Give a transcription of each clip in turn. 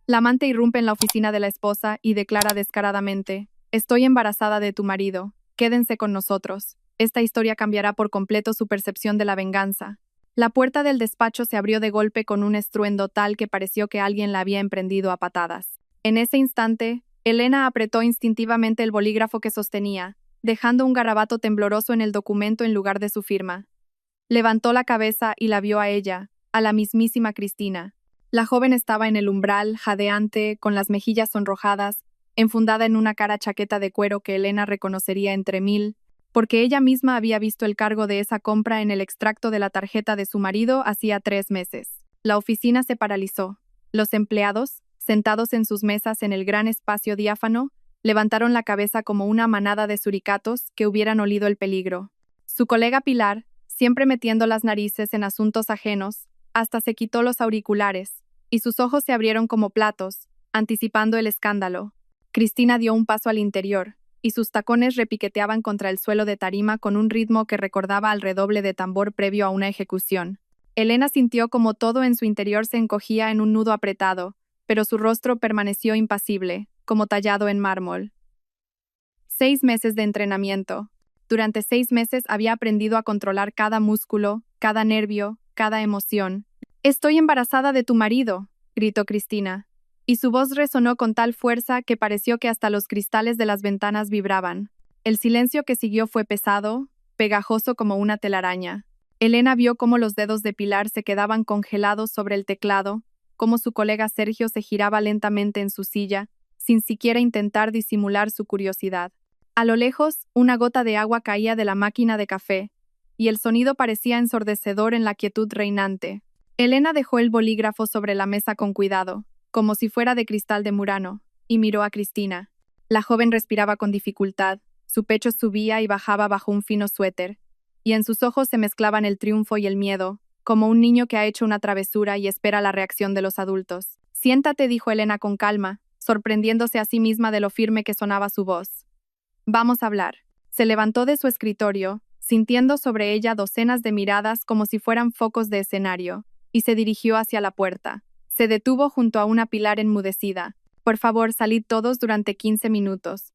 La amante irrumpe en la oficina de la esposa y declara descaradamente: «Estoy embarazada de tu marido. Quédense con nosotros. Esta historia cambiará por completo su percepción de la venganza». La puerta del despacho se abrió de golpe con un estruendo tal que pareció que alguien la había emprendido a patadas. En ese instante, Elena apretó instintivamente el bolígrafo que sostenía, dejando un garabato tembloroso en el documento en lugar de su firma. Levantó la cabeza y la vio a ella, a la mismísima Cristina. La joven estaba en el umbral, jadeante, con las mejillas sonrojadas, enfundada en una cara chaqueta de cuero que Elena reconocería entre mil, porque ella misma había visto el cargo de esa compra en el extracto de la tarjeta de su marido hacía 3 meses. La oficina se paralizó. Los empleados, sentados en sus mesas en el gran espacio diáfano, levantaron la cabeza como una manada de suricatos que hubieran olido el peligro. Su colega Pilar, siempre metiendo las narices en asuntos ajenos, hasta se quitó los auriculares, y sus ojos se abrieron como platos, anticipando el escándalo. Cristina dio un paso al interior, y sus tacones repiqueteaban contra el suelo de tarima con un ritmo que recordaba al redoble de tambor previo a una ejecución. Elena sintió como todo en su interior se encogía en un nudo apretado, pero su rostro permaneció impasible, como tallado en mármol. 6 meses de entrenamiento. Durante 6 meses había aprendido a controlar cada músculo, cada nervio, cada emoción. «Estoy embarazada de tu marido», gritó Cristina, y su voz resonó con tal fuerza que pareció que hasta los cristales de las ventanas vibraban. El silencio que siguió fue pesado, pegajoso como una telaraña. Elena vio cómo los dedos de Pilar se quedaban congelados sobre el teclado, cómo su colega Sergio se giraba lentamente en su silla, sin siquiera intentar disimular su curiosidad. A lo lejos, una gota de agua caía de la máquina de café, y el sonido parecía ensordecedor en la quietud reinante. Elena dejó el bolígrafo sobre la mesa con cuidado, como si fuera de cristal de Murano, y miró a Cristina. La joven respiraba con dificultad, su pecho subía y bajaba bajo un fino suéter, y en sus ojos se mezclaban el triunfo y el miedo, como un niño que ha hecho una travesura y espera la reacción de los adultos. «Siéntate», dijo Elena con calma, sorprendiéndose a sí misma de lo firme que sonaba su voz. «Vamos a hablar». Se levantó de su escritorio, sintiendo sobre ella docenas de miradas como si fueran focos de escenario, y se dirigió hacia la puerta. Se detuvo junto a una Pilar enmudecida. «Por favor, salid todos durante 15 minutos.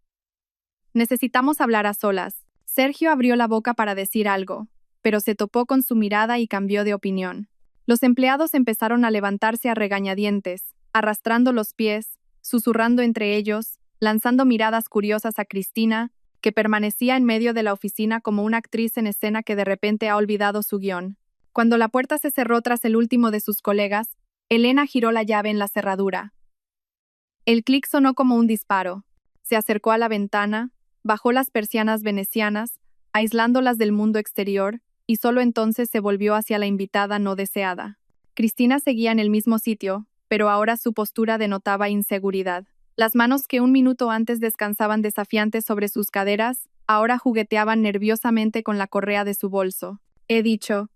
Necesitamos hablar a solas». Sergio abrió la boca para decir algo, pero se topó con su mirada y cambió de opinión. Los empleados empezaron a levantarse a regañadientes, arrastrando los pies, susurrando entre ellos, lanzando miradas curiosas a Cristina, que permanecía en medio de la oficina como una actriz en escena que de repente ha olvidado su guión. Cuando la puerta se cerró tras el último de sus colegas, Elena giró la llave en la cerradura. El clic sonó como un disparo. Se acercó a la ventana, bajó las persianas venecianas, aislándolas del mundo exterior, y solo entonces se volvió hacia la invitada no deseada. Cristina seguía en el mismo sitio, pero ahora su postura denotaba inseguridad. Las manos que un minuto antes descansaban desafiantes sobre sus caderas, ahora jugueteaban nerviosamente con la correa de su bolso. «He dicho».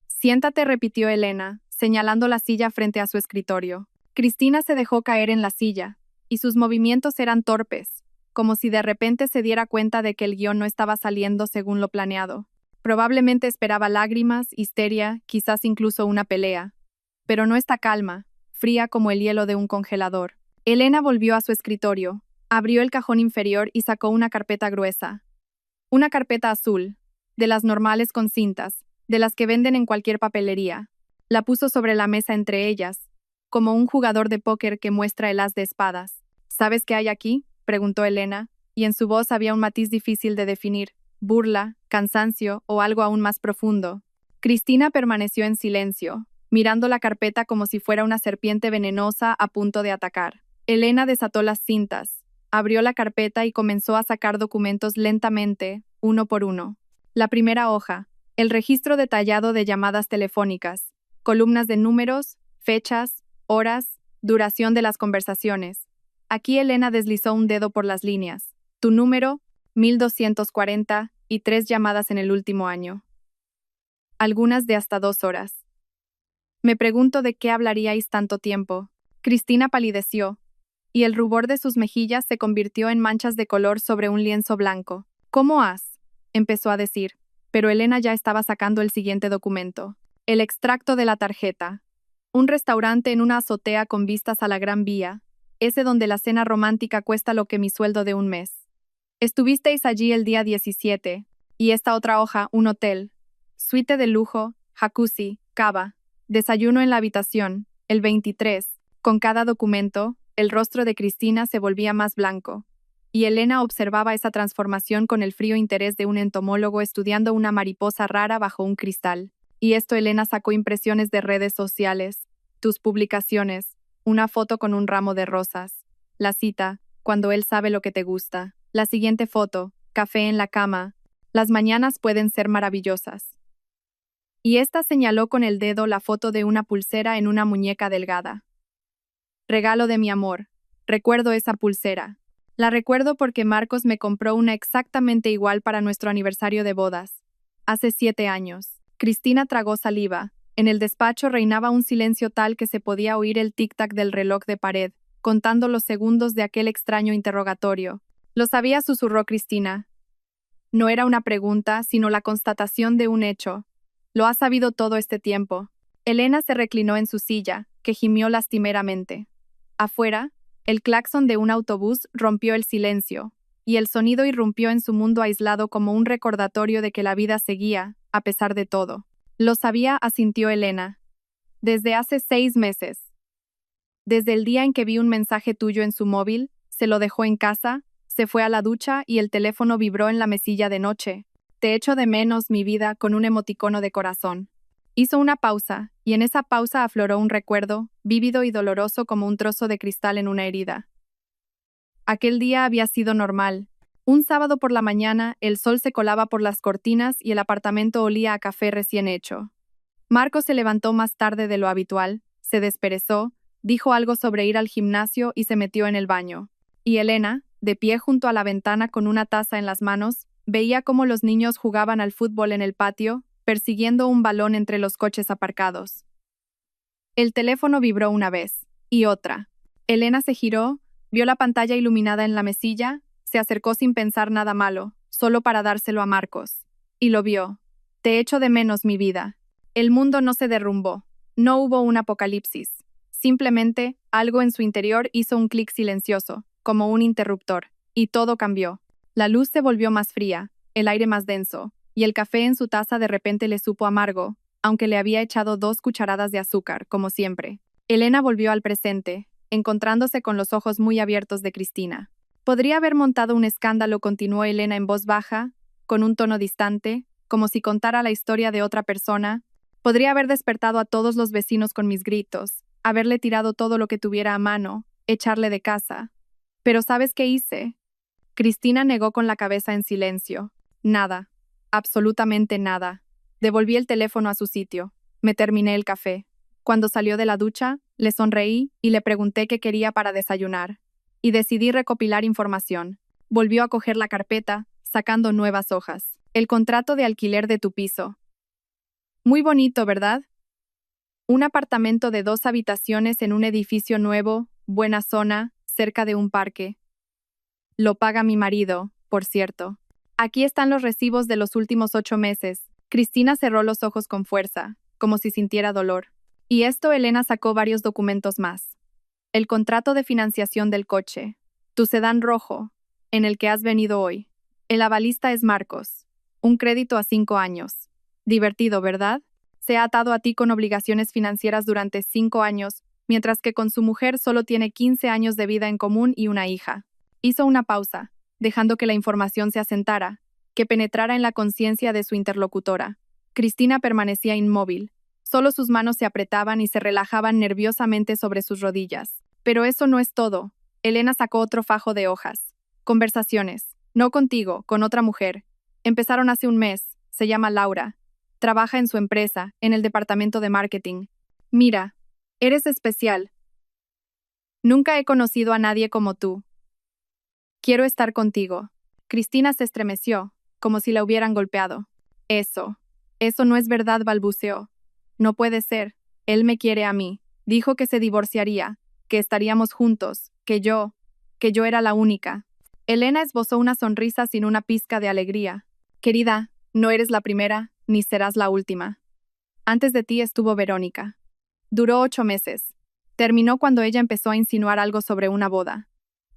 «Siéntate», repitió Elena, señalando la silla frente a su escritorio. Cristina se dejó caer en la silla, y sus movimientos eran torpes, como si de repente se diera cuenta de que el guión no estaba saliendo según lo planeado. Probablemente esperaba lágrimas, histeria, quizás incluso una pelea. Pero no esta calma, fría como el hielo de un congelador. Elena volvió a su escritorio, abrió el cajón inferior y sacó una carpeta gruesa. Una carpeta azul, de las normales con cintas, de las que venden en cualquier papelería. La puso sobre la mesa entre ellas, como un jugador de póker que muestra el as de espadas. «¿Sabes qué hay aquí?», preguntó Elena, y en su voz había un matiz difícil de definir, burla, cansancio o algo aún más profundo. Cristina permaneció en silencio, mirando la carpeta como si fuera una serpiente venenosa a punto de atacar. Elena desató las cintas, abrió la carpeta y comenzó a sacar documentos lentamente, uno por uno. La primera hoja, el registro detallado de llamadas telefónicas, columnas de números, fechas, horas, duración de las conversaciones. Aquí Elena deslizó un dedo por las líneas. «Tu número, 1240, y 3 llamadas en el último año. Algunas de hasta 2 horas. Me pregunto de qué hablaríais tanto tiempo». Cristina palideció, y el rubor de sus mejillas se convirtió en manchas de color sobre un lienzo blanco. «¿Cómo has?», empezó a decir, pero Elena ya estaba sacando el siguiente documento. El extracto de la tarjeta. Un restaurante en una azotea con vistas a la Gran Vía, ese donde la cena romántica cuesta lo que mi sueldo de un mes. Estuvisteis allí el día 17, y esta otra hoja, un hotel. Suite de lujo, jacuzzi, cava, desayuno en la habitación, el 23. Con cada documento, el rostro de Cristina se volvía más blanco. Y Elena observaba esa transformación con el frío interés de un entomólogo estudiando una mariposa rara bajo un cristal. Y esto Elena sacó impresiones de redes sociales, tus publicaciones, una foto con un ramo de rosas, la cita, cuando él sabe lo que te gusta, la siguiente foto, café en la cama, las mañanas pueden ser maravillosas. Y esta señaló con el dedo la foto de una pulsera en una muñeca delgada. Regalo de mi amor, recuerdo esa pulsera. La recuerdo porque Marcos me compró una exactamente igual para nuestro aniversario de bodas. Hace 7 años. Cristina tragó saliva. En el despacho reinaba un silencio tal que se podía oír el tic-tac del reloj de pared, contando los segundos de aquel extraño interrogatorio. Lo sabía, susurró Cristina. No era una pregunta, sino la constatación de un hecho. Lo has sabido todo este tiempo. Elena se reclinó en su silla, que gimió lastimeramente. Afuera, el claxon de un autobús rompió el silencio, y el sonido irrumpió en su mundo aislado como un recordatorio de que la vida seguía, a pesar de todo. Lo sabía, asintió Elena. Desde hace 6 meses. Desde el día en que vi un mensaje tuyo en su móvil, se lo dejó en casa, se fue a la ducha y el teléfono vibró en la mesilla de noche. Te echo de menos, mi vida, con un emoticono de corazón. Hizo una pausa, y en esa pausa afloró un recuerdo, vívido y doloroso como un trozo de cristal en una herida. Aquel día había sido normal. Un sábado por la mañana, el sol se colaba por las cortinas y el apartamento olía a café recién hecho. Marcos se levantó más tarde de lo habitual, se desperezó, dijo algo sobre ir al gimnasio y se metió en el baño. Y Elena, de pie junto a la ventana con una taza en las manos, veía cómo los niños jugaban al fútbol en el patio, persiguiendo un balón entre los coches aparcados. El teléfono vibró una vez, y otra. Elena se giró, vio la pantalla iluminada en la mesilla, se acercó sin pensar nada malo, solo para dárselo a Marcos. Y lo vio. Te echo de menos, mi vida. El mundo no se derrumbó. No hubo un apocalipsis. Simplemente, algo en su interior hizo un clic silencioso, como un interruptor, y todo cambió. La luz se volvió más fría, el aire más denso, y el café en su taza de repente le supo amargo, aunque le había echado 2 cucharadas de azúcar, como siempre. Elena volvió al presente, encontrándose con los ojos muy abiertos de Cristina. Podría haber montado un escándalo, continuó Elena en voz baja, con un tono distante, como si contara la historia de otra persona. Podría haber despertado a todos los vecinos con mis gritos, haberle tirado todo lo que tuviera a mano, echarle de casa. Pero ¿sabes qué hice? Cristina negó con la cabeza en silencio. Nada. Absolutamente nada. Devolví el teléfono a su sitio. Me terminé el café. Cuando salió de la ducha, le sonreí y le pregunté qué quería para desayunar. Y decidí recopilar información. Volvió a coger la carpeta, sacando nuevas hojas. El contrato de alquiler de tu piso. Muy bonito, ¿verdad? Un apartamento de 2 habitaciones en un edificio nuevo, buena zona, cerca de un parque. Lo paga mi marido, por cierto. Aquí están los recibos de los últimos 8 meses. Cristina cerró los ojos con fuerza, como si sintiera dolor. Y esto Elena sacó varios documentos más. El contrato de financiación del coche. Tu sedán rojo, en el que has venido hoy. El avalista es Marcos. Un crédito a 5 años. Divertido, ¿verdad? Se ha atado a ti con obligaciones financieras durante 5 años, mientras que con su mujer solo tiene 15 años de vida en común y una hija. Hizo una pausa, dejando que la información se asentara, que penetrara en la conciencia de su interlocutora. Cristina permanecía inmóvil. Solo sus manos se apretaban y se relajaban nerviosamente sobre sus rodillas. Pero eso no es todo. Elena sacó otro fajo de hojas. Conversaciones. No contigo, con otra mujer. Empezaron hace un mes. Se llama Laura. Trabaja en su empresa, en el departamento de marketing. Mira, eres especial. Nunca he conocido a nadie como tú. Quiero estar contigo. Cristina se estremeció, como si la hubieran golpeado. Eso no es verdad, balbuceó. No puede ser. Él me quiere a mí. Dijo que se divorciaría, que estaríamos juntos, que yo era la única. Elena esbozó una sonrisa sin una pizca de alegría. Querida, no eres la primera, ni serás la última. Antes de ti estuvo Verónica. Duró 8 meses. Terminó cuando ella empezó a insinuar algo sobre una boda.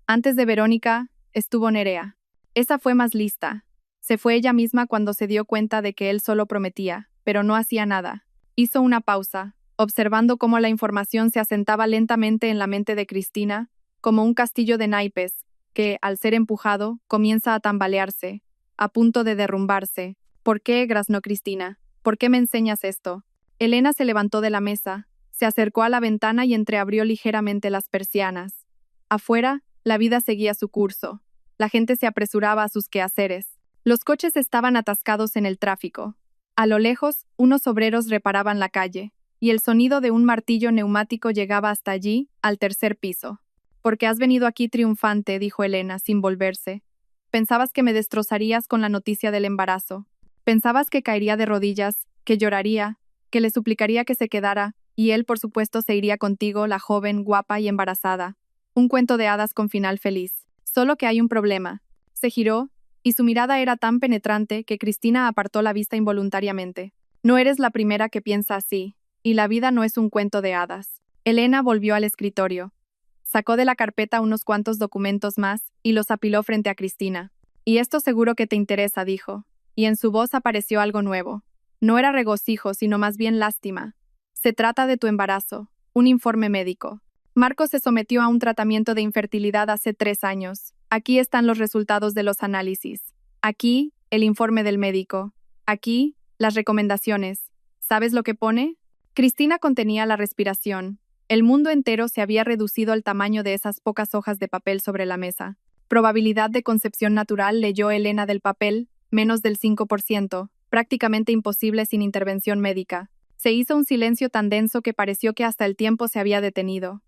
Antes de Verónica, estuvo Nerea. Esa fue más lista. Se fue ella misma cuando se dio cuenta de que él solo prometía, pero no hacía nada. Hizo una pausa, observando cómo la información se asentaba lentamente en la mente de Cristina, como un castillo de naipes, que, al ser empujado, comienza a tambalearse, a punto de derrumbarse. ¿Por qué? Graznó Cristina. ¿Por qué me enseñas esto? Elena se levantó de la mesa, se acercó a la ventana y entreabrió ligeramente las persianas. Afuera, la vida seguía su curso. La gente se apresuraba a sus quehaceres. Los coches estaban atascados en el tráfico. A lo lejos, unos obreros reparaban la calle, y el sonido de un martillo neumático llegaba hasta allí, al tercer piso. «Porque has venido aquí triunfante», dijo Elena, sin volverse. «Pensabas que me destrozarías con la noticia del embarazo. Pensabas que caería de rodillas, que lloraría, que le suplicaría que se quedara, y él, por supuesto, se iría contigo, la joven, guapa y embarazada. Un cuento de hadas con final feliz. Solo que hay un problema». Se giró, y su mirada era tan penetrante que Cristina apartó la vista involuntariamente. «No eres la primera que piensa así, y la vida no es un cuento de hadas». Elena volvió al escritorio. Sacó de la carpeta unos cuantos documentos más y los apiló frente a Cristina. «Y esto seguro que te interesa», dijo, y en su voz apareció algo nuevo. No era regocijo, sino más bien lástima. «Se trata de tu embarazo, un informe médico. Marcos se sometió a un tratamiento de infertilidad hace 3 años. Aquí están los resultados de los análisis. Aquí, el informe del médico. Aquí, las recomendaciones. ¿Sabes lo que pone?» Cristina contenía la respiración. El mundo entero se había reducido al tamaño de esas pocas hojas de papel sobre la mesa. «Probabilidad de concepción natural», leyó Elena del papel, menos del 5%, prácticamente imposible sin intervención médica. Se hizo un silencio tan denso que pareció que hasta el tiempo se había detenido.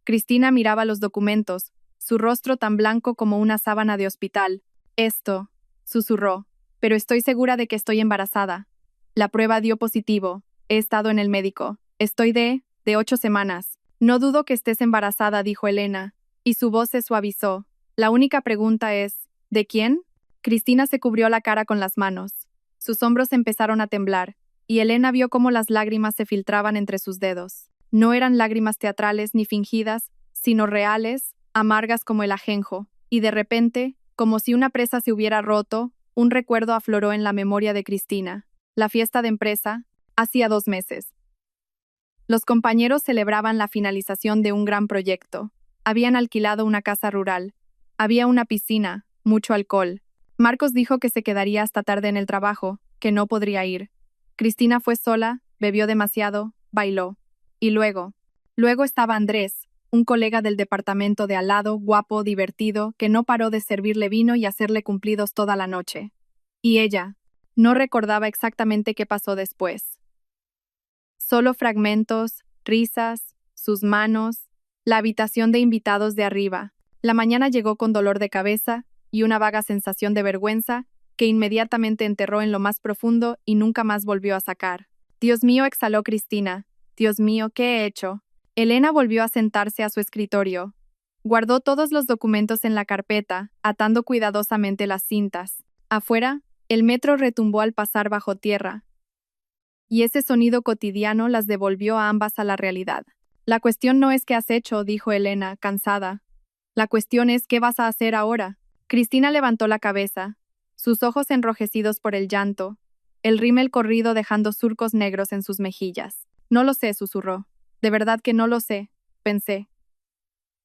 Cristina miraba los documentos, su rostro tan blanco como una sábana de hospital. «Esto», susurró, «pero estoy segura de que estoy embarazada. La prueba dio positivo. He estado en el médico. Estoy de 8 semanas. No dudo que estés embarazada», dijo Elena, y su voz se suavizó. «La única pregunta es, ¿de quién?» Cristina se cubrió la cara con las manos. Sus hombros empezaron a temblar, y Elena vio cómo las lágrimas se filtraban entre sus dedos. No eran lágrimas teatrales ni fingidas, sino reales, amargas como el ajenjo, y de repente, como si una presa se hubiera roto, un recuerdo afloró en la memoria de Cristina. La fiesta de empresa, hacía 2 meses. Los compañeros celebraban la finalización de un gran proyecto. Habían alquilado una casa rural. Había una piscina, mucho alcohol. Marcos dijo que se quedaría hasta tarde en el trabajo, que no podría ir. Cristina fue sola, bebió demasiado, bailó. Y luego estaba Andrés, un colega del departamento de al lado, guapo, divertido, que no paró de servirle vino y hacerle cumplidos toda la noche. Y ella no recordaba exactamente qué pasó después. Solo fragmentos, risas, sus manos, la habitación de invitados de arriba. La mañana llegó con dolor de cabeza y una vaga sensación de vergüenza que inmediatamente enterró en lo más profundo y nunca más volvió a sacar. «Dios mío», exhaló Cristina. «Dios mío, ¿qué he hecho?» Elena volvió a sentarse a su escritorio. Guardó todos los documentos en la carpeta, atando cuidadosamente las cintas. Afuera, el metro retumbó al pasar bajo tierra, y ese sonido cotidiano las devolvió a ambas a la realidad. «La cuestión no es qué has hecho», dijo Elena, cansada. «La cuestión es qué vas a hacer ahora». Cristina levantó la cabeza, sus ojos enrojecidos por el llanto, el rímel corrido dejando surcos negros en sus mejillas. «No lo sé», susurró. «De verdad que no lo sé», pensé.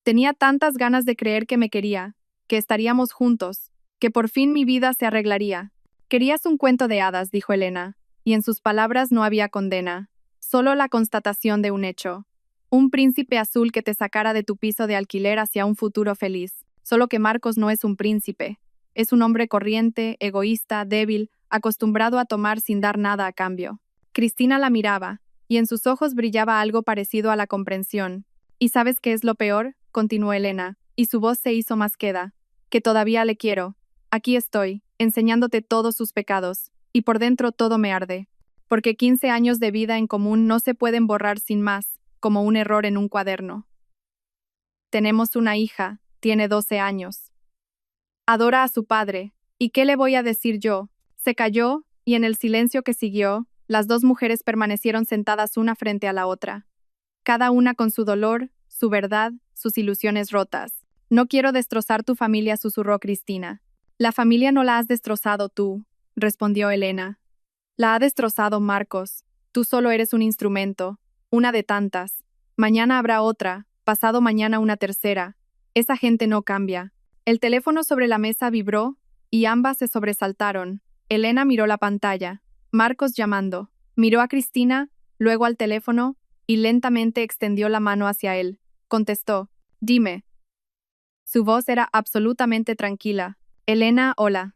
Tenía tantas ganas de creer que me quería, que estaríamos juntos, que por fin mi vida se arreglaría. «Querías un cuento de hadas», dijo Elena, y en sus palabras no había condena, solo la constatación de un hecho. Un príncipe azul que te sacara de tu piso de alquiler hacia un futuro feliz. Solo que Marcos no es un príncipe. Es un hombre corriente, egoísta, débil, acostumbrado a tomar sin dar nada a cambio. Cristina la miraba, y en sus ojos brillaba algo parecido a la comprensión. «¿Y sabes qué es lo peor?», continuó Elena, y su voz se hizo más queda. «Que todavía le quiero. Aquí estoy, enseñándote todos sus pecados, y por dentro todo me arde. Porque 15 años de vida en común no se pueden borrar sin más, como un error en un cuaderno. Tenemos una hija, tiene 12 años. Adora a su padre, ¿y qué le voy a decir yo?». Se calló, y en el silencio que siguió, las dos mujeres permanecieron sentadas una frente a la otra. cada una con su dolor, su verdad, sus ilusiones rotas. No quiero destrozar tu familia, susurró Cristina. La familia no la has destrozado tú, respondió Elena. La ha destrozado Marcos. Tú solo eres un instrumento, una de tantas. Mañana habrá otra, pasado mañana una tercera. Esa gente no cambia. El teléfono sobre la mesa vibró y ambas se sobresaltaron. Elena miró la pantalla. Marcos llamando. Miró a Cristina, luego al teléfono y lentamente extendió la mano hacia él. Contestó. Dime. Su voz era absolutamente tranquila. Elena, hola.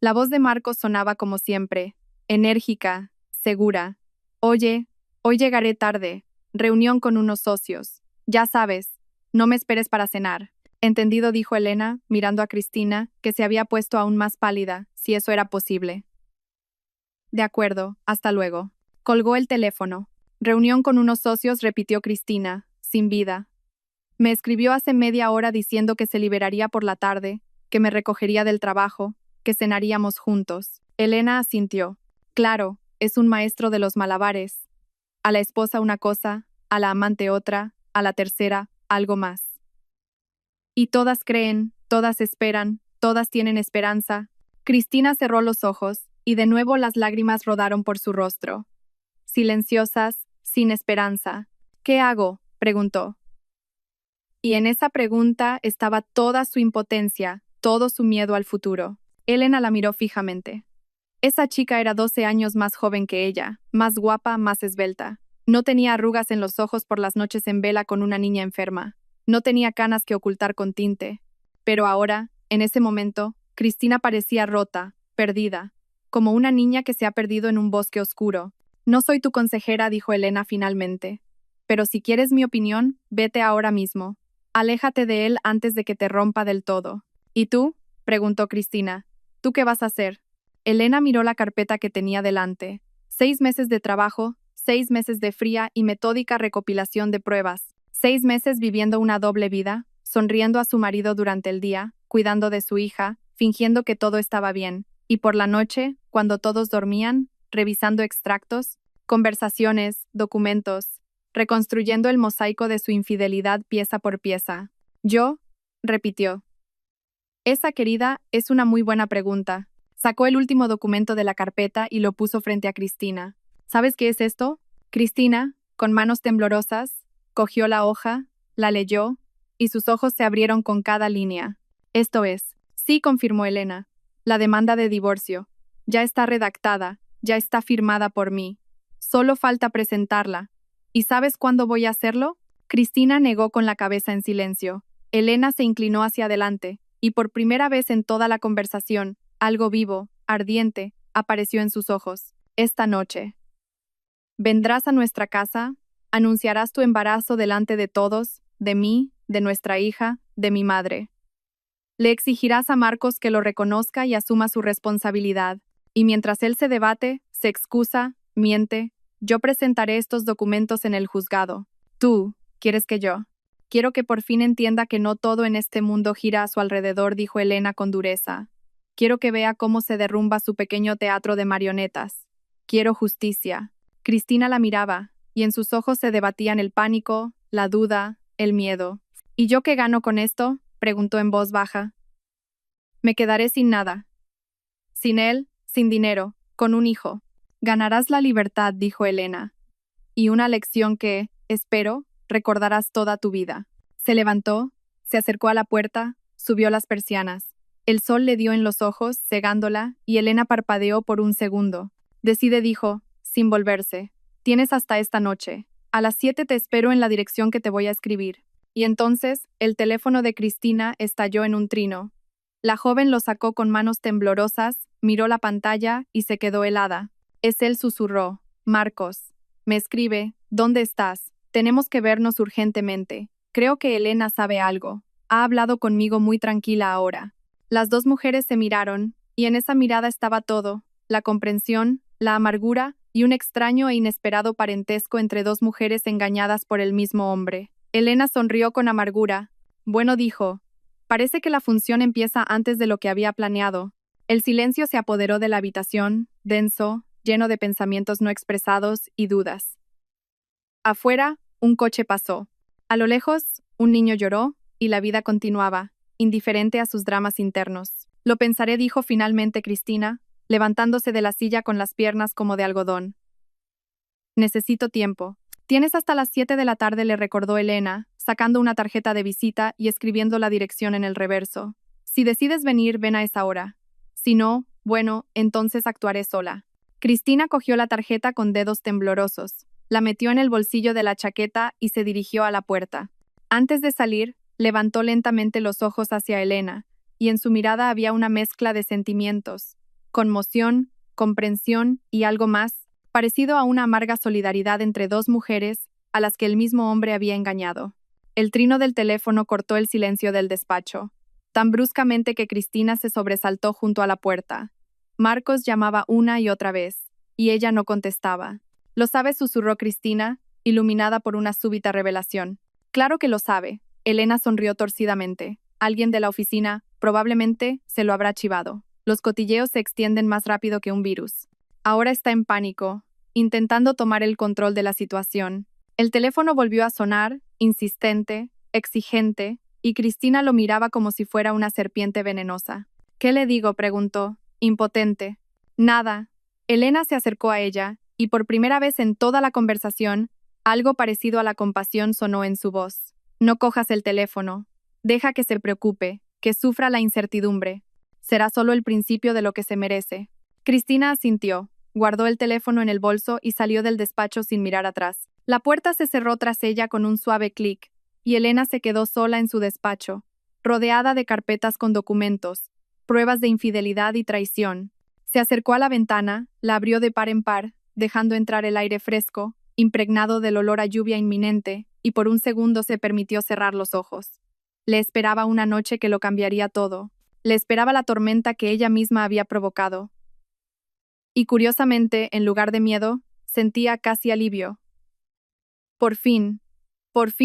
La voz de Marcos sonaba como siempre, enérgica, segura. Oye, hoy llegaré tarde. Reunión con unos socios. Ya sabes, no me esperes para cenar. Entendido, dijo Elena, mirando a Cristina, que se había puesto aún más pálida, si eso era posible. De acuerdo, hasta luego. Colgó el teléfono. Reunión con unos socios, repitió Cristina, sin vida. Me escribió hace media hora diciendo que se liberaría por la tarde, que me recogería del trabajo, que cenaríamos juntos. Elena asintió. Claro, es un maestro de los malabares. A la esposa una cosa, a la amante otra, a la tercera algo más. Y todas creen, todas esperan, todas tienen esperanza. Cristina cerró los ojos, y de nuevo las lágrimas rodaron por su rostro. Silenciosas, sin esperanza. ¿Qué hago?, preguntó. Y en esa pregunta estaba toda su impotencia, todo su miedo al futuro. Elena la miró fijamente. Esa chica era 12 años más joven que ella, más guapa, más esbelta. No tenía arrugas en los ojos por las noches en vela con una niña enferma. No tenía canas que ocultar con tinte. Pero ahora, en ese momento, Cristina parecía rota, perdida, como una niña que se ha perdido en un bosque oscuro. No soy tu consejera, dijo Elena finalmente. Pero si quieres mi opinión, vete ahora mismo. Aléjate de él antes de que te rompa del todo. ¿Y tú?, preguntó Cristina. ¿Tú qué vas a hacer? Elena miró la carpeta que tenía delante. 6 meses de trabajo, 6 meses de fría y metódica recopilación de pruebas. 6 meses viviendo una doble vida, sonriendo a su marido durante el día, cuidando de su hija, fingiendo que todo estaba bien. Y por la noche, cuando todos dormían, revisando extractos, conversaciones, documentos, reconstruyendo el mosaico de su infidelidad pieza por pieza. ¿Yo?, repitió. Esa, querida, es una muy buena pregunta. Sacó el último documento de la carpeta y lo puso frente a Cristina. ¿Sabes qué es esto? Cristina, con manos temblorosas, cogió la hoja, la leyó, y sus ojos se abrieron con cada línea. Esto es. Sí, confirmó Elena. La demanda de divorcio. Ya está redactada, ya está firmada por mí. Solo falta presentarla. ¿Y sabes cuándo voy a hacerlo? Cristina negó con la cabeza en silencio. Elena se inclinó hacia adelante, y por primera vez en toda la conversación, algo vivo, ardiente, apareció en sus ojos. Esta noche. Vendrás a nuestra casa, anunciarás tu embarazo delante de todos, de mí, de nuestra hija, de mi madre. Le exigirás a Marcos que lo reconozca y asuma su responsabilidad, y mientras él se debate, se excusa, miente, yo presentaré estos documentos en el juzgado. Tú, ¿quieres que yo? Quiero que por fin entienda que no todo en este mundo gira a su alrededor, dijo Elena con dureza. Quiero que vea cómo se derrumba su pequeño teatro de marionetas. Quiero justicia. Cristina la miraba, y en sus ojos se debatían el pánico, la duda, el miedo. ¿Y yo qué gano con esto?, preguntó en voz baja. Me quedaré sin nada. Sin él, sin dinero, con un hijo. Ganarás la libertad, dijo Elena. Y una lección que, espero, recordarás toda tu vida. Se levantó, se acercó a la puerta, subió las persianas. El sol le dio en los ojos, cegándola, y Elena parpadeó por un segundo. Decide, dijo, sin volverse. Tienes hasta esta noche. A las 7 te espero en la dirección que te voy a escribir. Y entonces, el teléfono de Cristina estalló en un trino. La joven lo sacó con manos temblorosas, miró la pantalla y se quedó helada. Es él, susurró. Marcos. Me escribe, ¿dónde estás? Tenemos que vernos urgentemente. Creo que Elena sabe algo. Ha hablado conmigo muy tranquila ahora. Las dos mujeres se miraron, y en esa mirada estaba todo, la comprensión, la amargura y un extraño e inesperado parentesco entre dos mujeres engañadas por el mismo hombre. Elena sonrió con amargura. Bueno, dijo. Parece que la función empieza antes de lo que había planeado. El silencio se apoderó de la habitación, denso, lleno de pensamientos no expresados y dudas. Afuera, Un coche pasó. A lo lejos, un niño lloró, y la vida continuaba, indiferente a sus dramas internos. Lo pensaré, dijo finalmente Cristina, levantándose de la silla con las piernas como de algodón. Necesito tiempo. Tienes hasta las 7 de la tarde, le recordó Elena, sacando una tarjeta de visita y escribiendo la dirección en el reverso. Si decides venir, ven a esa hora. Si no, bueno, entonces actuaré sola. Cristina cogió la tarjeta con dedos temblorosos, la metió en el bolsillo de la chaqueta y se dirigió a la puerta. Antes de salir, levantó lentamente los ojos hacia Elena, y en su mirada había una mezcla de sentimientos, conmoción, comprensión y algo más, parecido a una amarga solidaridad entre dos mujeres a las que el mismo hombre había engañado. El trino del teléfono cortó el silencio del despacho, tan bruscamente que Cristina se sobresaltó junto a la puerta. Marcos llamaba una y otra vez, y ella no contestaba. «Lo sabe», susurró Cristina, iluminada por una súbita revelación. «Claro que lo sabe». Elena sonrió torcidamente. Alguien de la oficina, probablemente, se lo habrá chivado. Los cotilleos se extienden más rápido que un virus. Ahora está en pánico, intentando tomar el control de la situación. El teléfono volvió a sonar, insistente, exigente, y Cristina lo miraba como si fuera una serpiente venenosa. «¿Qué le digo?», preguntó, impotente. «Nada». Elena se acercó a ella, y por primera vez en toda la conversación, algo parecido a la compasión sonó en su voz. «No cojas el teléfono. Deja que se preocupe, que sufra la incertidumbre. Será solo el principio de lo que se merece». Cristina asintió, guardó el teléfono en el bolso y salió del despacho sin mirar atrás. La puerta se cerró tras ella con un suave clic, y Elena se quedó sola en su despacho, rodeada de carpetas con documentos, pruebas de infidelidad y traición. Se acercó a la ventana, la abrió de par en par, dejando entrar el aire fresco, impregnado del olor a lluvia inminente, y por un segundo se permitió cerrar los ojos. Le esperaba una noche que lo cambiaría todo. Le esperaba la tormenta que ella misma había provocado. Y curiosamente, en lugar de miedo, sentía casi alivio. Por fin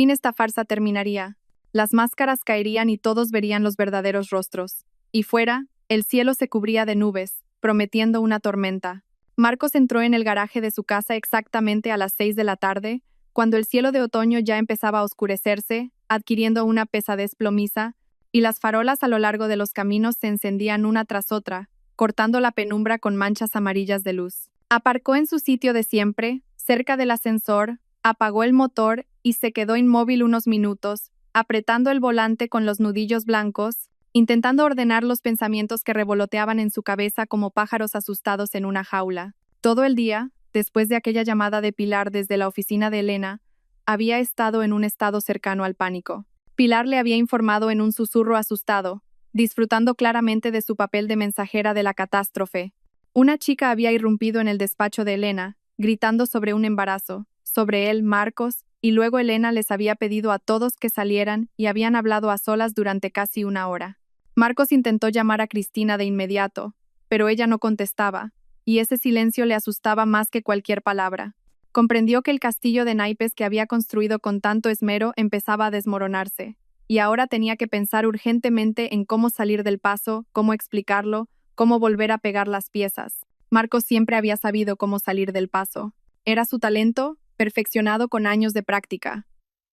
esta farsa terminaría. Las máscaras caerían y todos verían los verdaderos rostros. Y fuera, el cielo se cubría de nubes, prometiendo una tormenta. Marcos entró en el garaje de su casa exactamente a las 6 de la tarde, cuando el cielo de otoño ya empezaba a oscurecerse, adquiriendo una pesadez plomiza, y las farolas a lo largo de los caminos se encendían una tras otra, cortando la penumbra con manchas amarillas de luz. Aparcó en su sitio de siempre, cerca del ascensor, apagó el motor y se quedó inmóvil unos minutos, apretando el volante con los nudillos blancos, intentando ordenar los pensamientos que revoloteaban en su cabeza como pájaros asustados en una jaula. Todo el día, después de aquella llamada de Pilar desde la oficina de Elena, había estado en un estado cercano al pánico. Pilar le había informado en un susurro asustado, disfrutando claramente de su papel de mensajera de la catástrofe. Una chica había irrumpido en el despacho de Elena, gritando sobre un embarazo, sobre él, Marcos, y luego Elena les había pedido a todos que salieran y habían hablado a solas durante casi una hora. Marcos intentó llamar a Cristina de inmediato, pero ella no contestaba, y ese silencio le asustaba más que cualquier palabra. Comprendió que el castillo de naipes que había construido con tanto esmero empezaba a desmoronarse, y ahora tenía que pensar urgentemente en cómo salir del paso, cómo explicarlo, cómo volver a pegar las piezas. Marcos siempre había sabido cómo salir del paso. Era su talento, perfeccionado con años de práctica.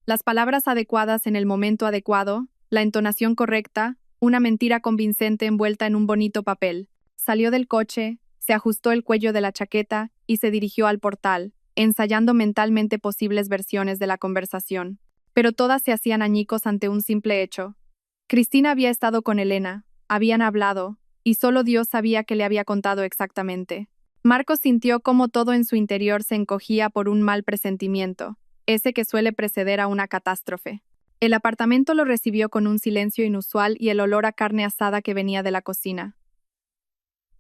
Las palabras adecuadas en el momento adecuado, la entonación correcta, una mentira convincente envuelta en un bonito papel. Salió del coche, se ajustó el cuello de la chaqueta y se dirigió al portal, ensayando mentalmente posibles versiones de la conversación. Pero todas se hacían añicos ante un simple hecho. Cristina había estado con Elena, habían hablado, y solo Dios sabía qué le había contado exactamente. Marcos sintió cómo todo en su interior se encogía por un mal presentimiento, ese que suele preceder a una catástrofe. El apartamento lo recibió con un silencio inusual y el olor a carne asada que venía de la cocina.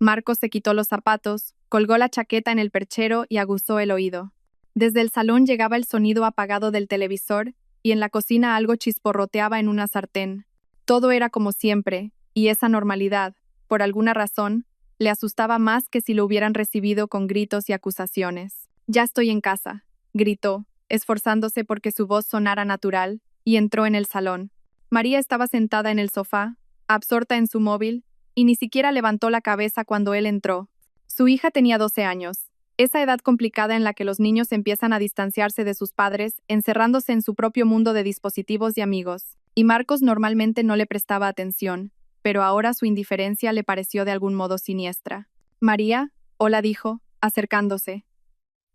Marcos se quitó los zapatos, colgó la chaqueta en el perchero y aguzó el oído. Desde el salón llegaba el sonido apagado del televisor y en la cocina algo chisporroteaba en una sartén. Todo era como siempre, y esa normalidad, por alguna razón, le asustaba más que si lo hubieran recibido con gritos y acusaciones. «Ya estoy en casa», gritó, esforzándose porque su voz sonara natural, y entró en el salón. María estaba sentada en el sofá, absorta en su móvil, y ni siquiera levantó la cabeza cuando él entró. Su hija tenía 12 años, Esa edad complicada en la que los niños empiezan a distanciarse de sus padres, encerrándose en su propio mundo de dispositivos y amigos. Y Marcos normalmente no le prestaba atención, pero ahora su indiferencia le pareció de algún modo siniestra. María, hola, dijo, acercándose.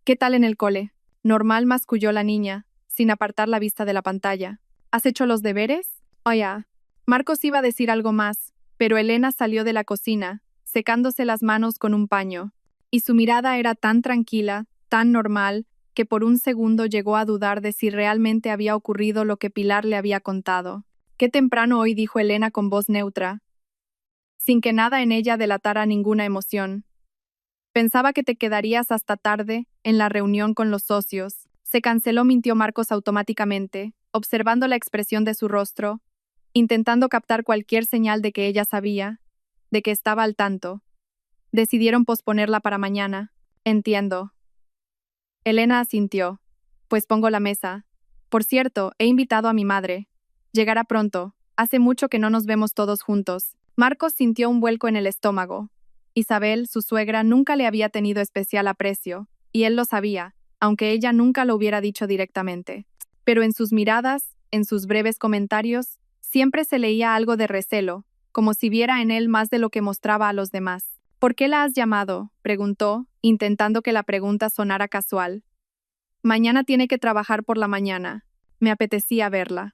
¿Qué tal en el cole? Normal, masculló la niña, sin apartar la vista de la pantalla. ¿Has hecho los deberes? Oh, ya. Marcos iba a decir algo más, pero Elena salió de la cocina, secándose las manos con un paño. Y su mirada era tan tranquila, tan normal, que por un segundo llegó a dudar de si realmente había ocurrido lo que Pilar le había contado. Qué temprano hoy, dijo Elena con voz neutra, sin que nada en ella delatara ninguna emoción. Pensaba que te quedarías hasta tarde, en la reunión con los socios. Se canceló, mintió Marcos automáticamente, observando la expresión de su rostro, intentando captar cualquier señal de que ella sabía, de que estaba al tanto. Decidieron posponerla para mañana. Entiendo. Elena asintió. Pues pongo la mesa. Por cierto, he invitado a mi madre. Llegará pronto. Hace mucho que no nos vemos todos juntos. Marcos sintió un vuelco en el estómago. Isabel, su suegra, nunca le había tenido especial aprecio, y él lo sabía, aunque ella nunca lo hubiera dicho directamente. Pero en sus miradas, en sus breves comentarios, siempre se leía algo de recelo, como si viera en él más de lo que mostraba a los demás. ¿Por qué la has llamado?, preguntó, intentando que la pregunta sonara casual. Mañana tiene que trabajar por la mañana. Me apetecía verla.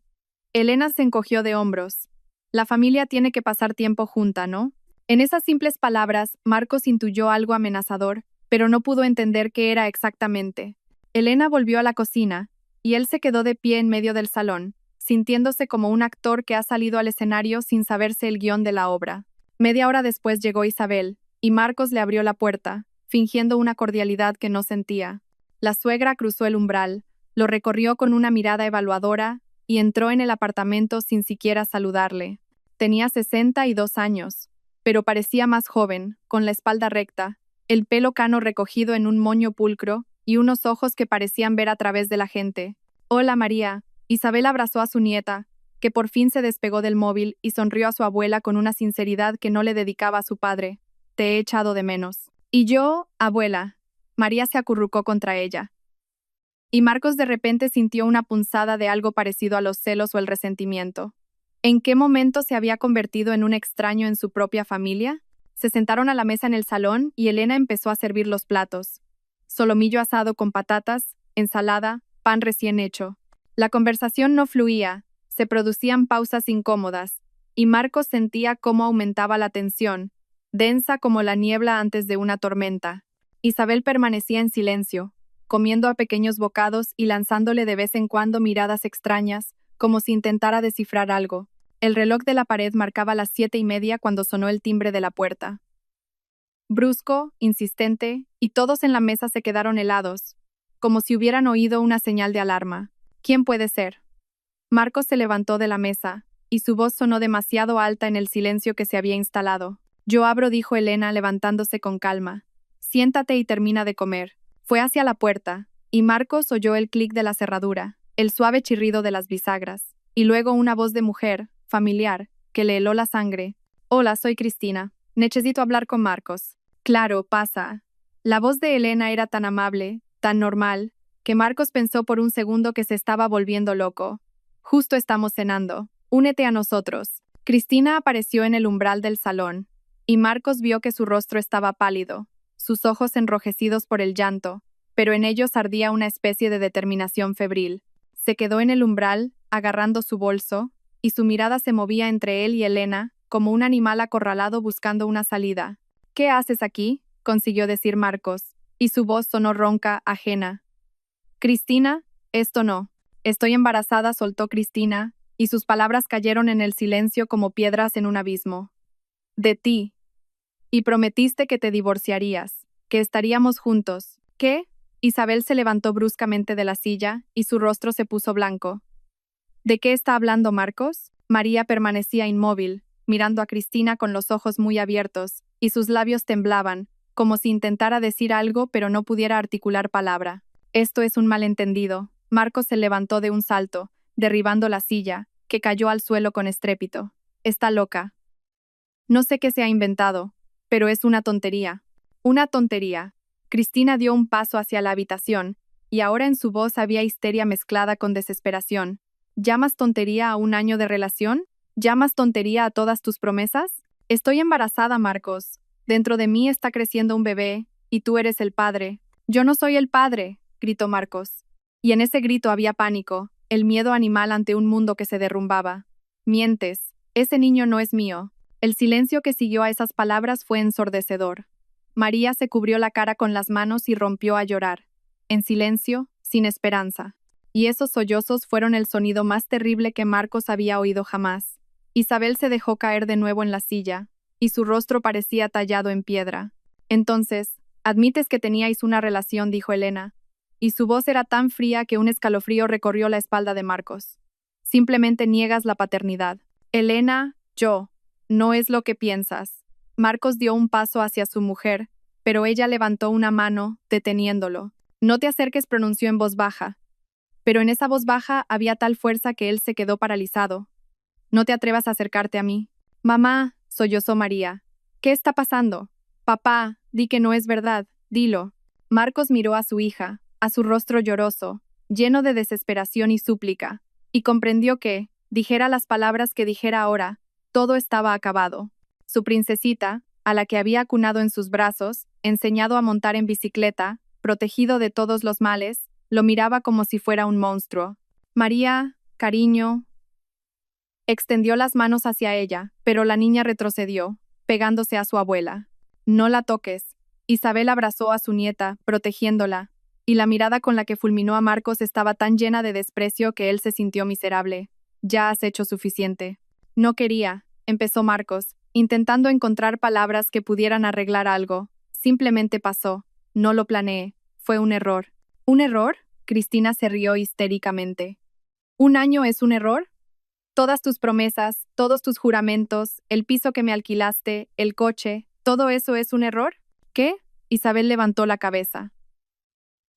Elena se encogió de hombros. La familia tiene que pasar tiempo junta, ¿no? En esas simples palabras, Marcos intuyó algo amenazador, pero no pudo entender qué era exactamente. Elena volvió a la cocina, y él se quedó de pie en medio del salón, sintiéndose como un actor que ha salido al escenario sin saberse el guión de la obra. Media hora después llegó Isabel, y Marcos le abrió la puerta, fingiendo una cordialidad que no sentía. La suegra cruzó el umbral, lo recorrió con una mirada evaluadora, y entró en el apartamento sin siquiera saludarle. Tenía 62 años, pero parecía más joven, con la espalda recta, el pelo cano recogido en un moño pulcro, y unos ojos que parecían ver a través de la gente. Hola, María. Isabel abrazó a su nieta, que por fin se despegó del móvil y sonrió a su abuela con una sinceridad que no le dedicaba a su padre. Te he echado de menos. Y yo, abuela. María se acurrucó contra ella. Y Marcos de repente sintió una punzada de algo parecido a los celos o el resentimiento. ¿En qué momento se había convertido en un extraño en su propia familia? Se sentaron a la mesa en el salón y Elena empezó a servir los platos. Solomillo asado con patatas, ensalada, pan recién hecho. La conversación no fluía, se producían pausas incómodas, y Marcos sentía cómo aumentaba la tensión, densa como la niebla antes de una tormenta. Isabel permanecía en silencio, comiendo a pequeños bocados y lanzándole de vez en cuando miradas extrañas, como si intentara descifrar algo. El reloj de la pared marcaba las 7:30 cuando sonó el timbre de la puerta. Brusco, insistente, y todos en la mesa se quedaron helados, como si hubieran oído una señal de alarma. ¿Quién puede ser? Marcos se levantó de la mesa, y su voz sonó demasiado alta en el silencio que se había instalado. Yo abro, dijo Elena, levantándose con calma. Siéntate y termina de comer. Fue hacia la puerta, y Marcos oyó el clic de la cerradura, el suave chirrido de las bisagras, y luego una voz de mujer, familiar, que le heló la sangre. Hola, soy Cristina. Necesito hablar con Marcos. Claro, pasa. La voz de Elena era tan amable, tan normal, que Marcos pensó por un segundo que se estaba volviendo loco. Justo estamos cenando. Únete a nosotros. Cristina apareció en el umbral del salón, y Marcos vio que su rostro estaba pálido, sus ojos enrojecidos por el llanto, pero en ellos ardía una especie de determinación febril. Se quedó en el umbral, agarrando su bolso, y su mirada se movía entre él y Elena, como un animal acorralado buscando una salida. ¿Qué haces aquí?, consiguió decir Marcos, y su voz sonó ronca, ajena. Cristina, esto no. Estoy embarazada, soltó Cristina, y sus palabras cayeron en el silencio como piedras en un abismo. De ti. Y prometiste que te divorciarías, que estaríamos juntos. ¿Qué? Isabel se levantó bruscamente de la silla, y su rostro se puso blanco. ¿De qué está hablando Marcos? María permanecía inmóvil, mirando a Cristina con los ojos muy abiertos, y sus labios temblaban, como si intentara decir algo pero no pudiera articular palabra. Esto es un malentendido. Marcos se levantó de un salto, derribando la silla, que cayó al suelo con estrépito. Está loca. No sé qué se ha inventado, pero es una tontería. Una tontería. Cristina dio un paso hacia la habitación, y ahora en su voz había histeria mezclada con desesperación. ¿Llamas tontería a un año de relación? ¿Llamas tontería a todas tus promesas? Estoy embarazada, Marcos. Dentro de mí está creciendo un bebé, y tú eres el padre. Yo no soy el padre, gritó Marcos. Y en ese grito había pánico, el miedo animal ante un mundo que se derrumbaba. Mientes. Ese niño no es mío. El silencio que siguió a esas palabras fue ensordecedor. María se cubrió la cara con las manos y rompió a llorar. En silencio, sin esperanza. Y esos sollozos fueron el sonido más terrible que Marcos había oído jamás. Isabel se dejó caer de nuevo en la silla, y su rostro parecía tallado en piedra. Entonces, admites que teníais una relación, dijo Elena, y su voz era tan fría que un escalofrío recorrió la espalda de Marcos. Simplemente niegas la paternidad. Elena, yo. No es lo que piensas. Marcos dio un paso hacia su mujer, pero ella levantó una mano, deteniéndolo. No te acerques, pronunció en voz baja. Pero en esa voz baja había tal fuerza que él se quedó paralizado. No te atrevas a acercarte a mí. Mamá, sollozó María. ¿Qué está pasando? Papá, di que no es verdad, dilo. Marcos miró a su hija, a su rostro lloroso, lleno de desesperación y súplica, y comprendió que, dijera las palabras que dijera ahora, todo estaba acabado. Su princesita, a la que había acunado en sus brazos, enseñado a montar en bicicleta, protegido de todos los males, lo miraba como si fuera un monstruo. María, cariño. Extendió las manos hacia ella, pero la niña retrocedió, pegándose a su abuela. No la toques. Isabel abrazó a su nieta, protegiéndola, y la mirada con la que fulminó a Marcos estaba tan llena de desprecio que él se sintió miserable. Ya has hecho suficiente. No quería, empezó Marcos, intentando encontrar palabras que pudieran arreglar algo. Simplemente pasó. No lo planeé. Fue un error. ¿Un error? Cristina se rió histéricamente. ¿Un año es un error? Todas tus promesas, todos tus juramentos, el piso que me alquilaste, el coche, ¿todo eso es un error? ¿Qué? Isabel levantó la cabeza.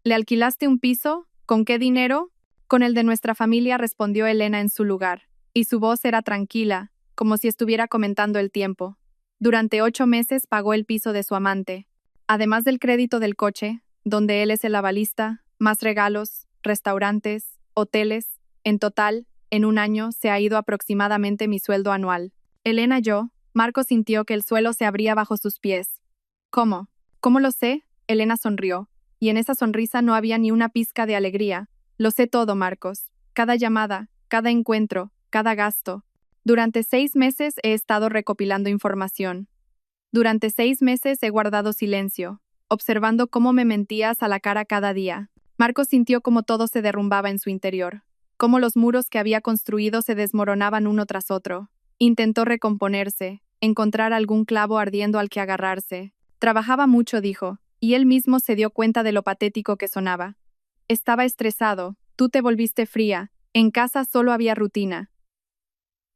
¿Le alquilaste un piso? ¿Con qué dinero? Con el de nuestra familia, respondió Elena en su lugar, y su voz era tranquila, como si estuviera comentando el tiempo. Durante 8 meses pagó el piso de su amante. Además del crédito del coche, donde él es el avalista, más regalos, restaurantes, hoteles, en total, en un año se ha ido aproximadamente mi sueldo anual. Elena Marco sintió que el suelo se abría bajo sus pies. ¿Cómo? ¿Cómo lo sé? Elena sonrió, y en esa sonrisa no había ni una pizca de alegría. Lo sé todo, Marcos. Cada llamada, cada encuentro, cada gasto. Durante 6 meses he estado recopilando información. Durante 6 meses he guardado silencio, observando cómo me mentías a la cara cada día. Marcos sintió como todo se derrumbaba en su interior, cómo los muros que había construido se desmoronaban uno tras otro. Intentó recomponerse, encontrar algún clavo ardiendo al que agarrarse. Trabajaba mucho, dijo, y él mismo se dio cuenta de lo patético que sonaba. Estaba estresado, tú te volviste fría, en casa solo había rutina.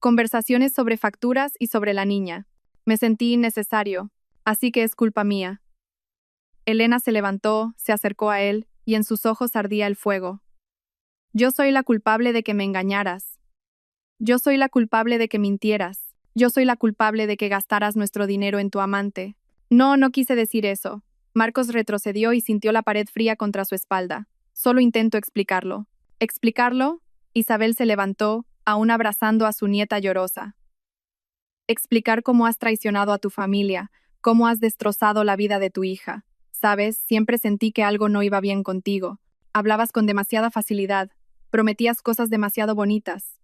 Conversaciones sobre facturas y sobre la niña. Me sentí innecesario, así que es culpa mía. Elena se levantó, se acercó a él, y en sus ojos ardía el fuego. Yo soy la culpable de que me engañaras. Yo soy la culpable de que mintieras. Yo soy la culpable de que gastaras nuestro dinero en tu amante. No, no quise decir eso. Marcos retrocedió y sintió la pared fría contra su espalda. Solo intento explicarlo. ¿Explicarlo? Isabel se levantó, aún abrazando a su nieta llorosa. Explicar cómo has traicionado a tu familia, cómo has destrozado la vida de tu hija. Sabes, siempre sentí que algo no iba bien contigo. Hablabas con demasiada facilidad, prometías cosas demasiado bonitas.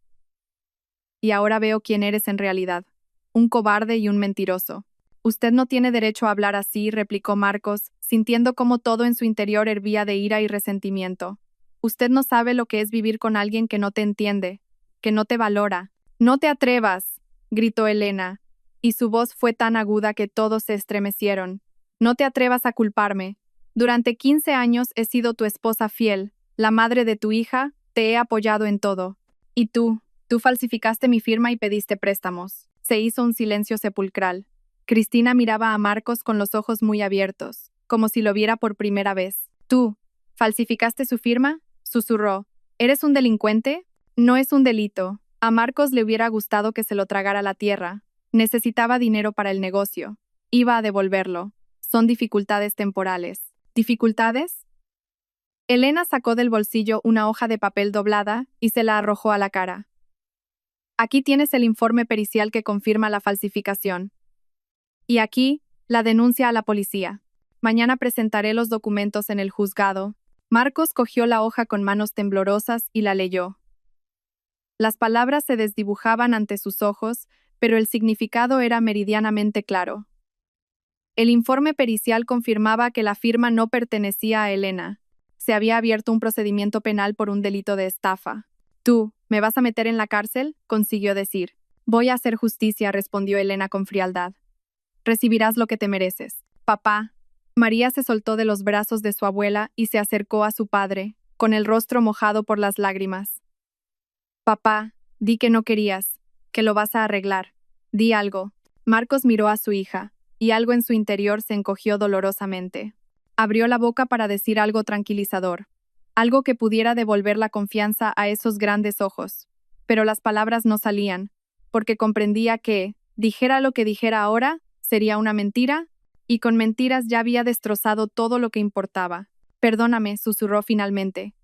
Y ahora veo quién eres en realidad. Un cobarde y un mentiroso. Usted no tiene derecho a hablar así, replicó Marcos, sintiendo cómo todo en su interior hervía de ira y resentimiento. Usted no sabe lo que es vivir con alguien que no te entiende, que no te valora. No te atrevas, gritó Elena, y su voz fue tan aguda que todos se estremecieron. No te atrevas a culparme. Durante 15 años he sido tu esposa fiel, la madre de tu hija, te he apoyado en todo. Y tú falsificaste mi firma y pediste préstamos. Se hizo un silencio sepulcral. Cristina miraba a Marcos con los ojos muy abiertos, como si lo viera por primera vez. ¿Tú falsificaste su firma? Susurró. ¿Eres un delincuente? No es un delito. A Marcos le hubiera gustado que se lo tragara la tierra. Necesitaba dinero para el negocio. Iba a devolverlo. Son dificultades temporales. ¿Dificultades? Elena sacó del bolsillo una hoja de papel doblada y se la arrojó a la cara. Aquí tienes el informe pericial que confirma la falsificación. Y aquí, la denuncia a la policía. Mañana presentaré los documentos en el juzgado. Marcos cogió la hoja con manos temblorosas y la leyó. Las palabras se desdibujaban ante sus ojos, pero el significado era meridianamente claro. El informe pericial confirmaba que la firma no pertenecía a Elena. Se había abierto un procedimiento penal por un delito de estafa. «Tú, ¿me vas a meter en la cárcel?», consiguió decir. «Voy a hacer justicia», respondió Elena con frialdad. «Recibirás lo que te mereces». «Papá». María se soltó de los brazos de su abuela y se acercó a su padre, con el rostro mojado por las lágrimas. «Papá, di que no querías, que lo vas a arreglar. Di algo». Marcos miró a su hija, y algo en su interior se encogió dolorosamente. Abrió la boca para decir algo tranquilizador, algo que pudiera devolver la confianza a esos grandes ojos. Pero las palabras no salían, porque comprendía que, dijera lo que dijera ahora, sería una mentira, y con mentiras ya había destrozado todo lo que importaba. «Perdóname», susurró finalmente.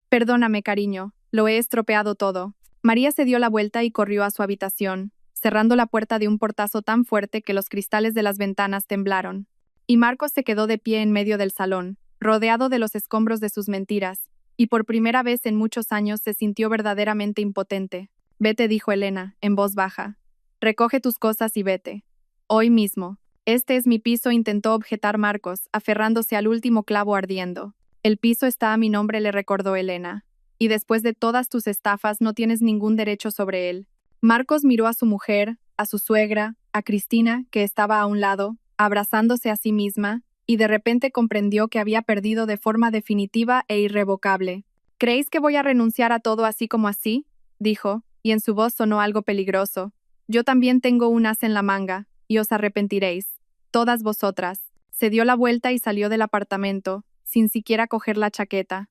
«Perdóname, cariño, lo he estropeado todo». María se dio la vuelta y corrió a su habitación, cerrando la puerta de un portazo tan fuerte que los cristales de las ventanas temblaron. Y Marcos se quedó de pie en medio del salón, rodeado de los escombros de sus mentiras, y por primera vez en muchos años se sintió verdaderamente impotente. «Vete», dijo Elena, en voz baja. «Recoge tus cosas y vete. Hoy mismo». «Este es mi piso», intentó objetar Marcos, aferrándose al último clavo ardiendo. «El piso está a mi nombre», le recordó Elena. «Y después de todas tus estafas no tienes ningún derecho sobre él». Marcos miró a su mujer, a su suegra, a Cristina, que estaba a un lado, abrazándose a sí misma, y de repente comprendió que había perdido de forma definitiva e irrevocable. «¿Creéis que voy a renunciar a todo así como así?», dijo, y en su voz sonó algo peligroso. «Yo también tengo un as en la manga, y os arrepentiréis. Todas vosotras». Se dio la vuelta y salió del apartamento, sin siquiera coger la chaqueta.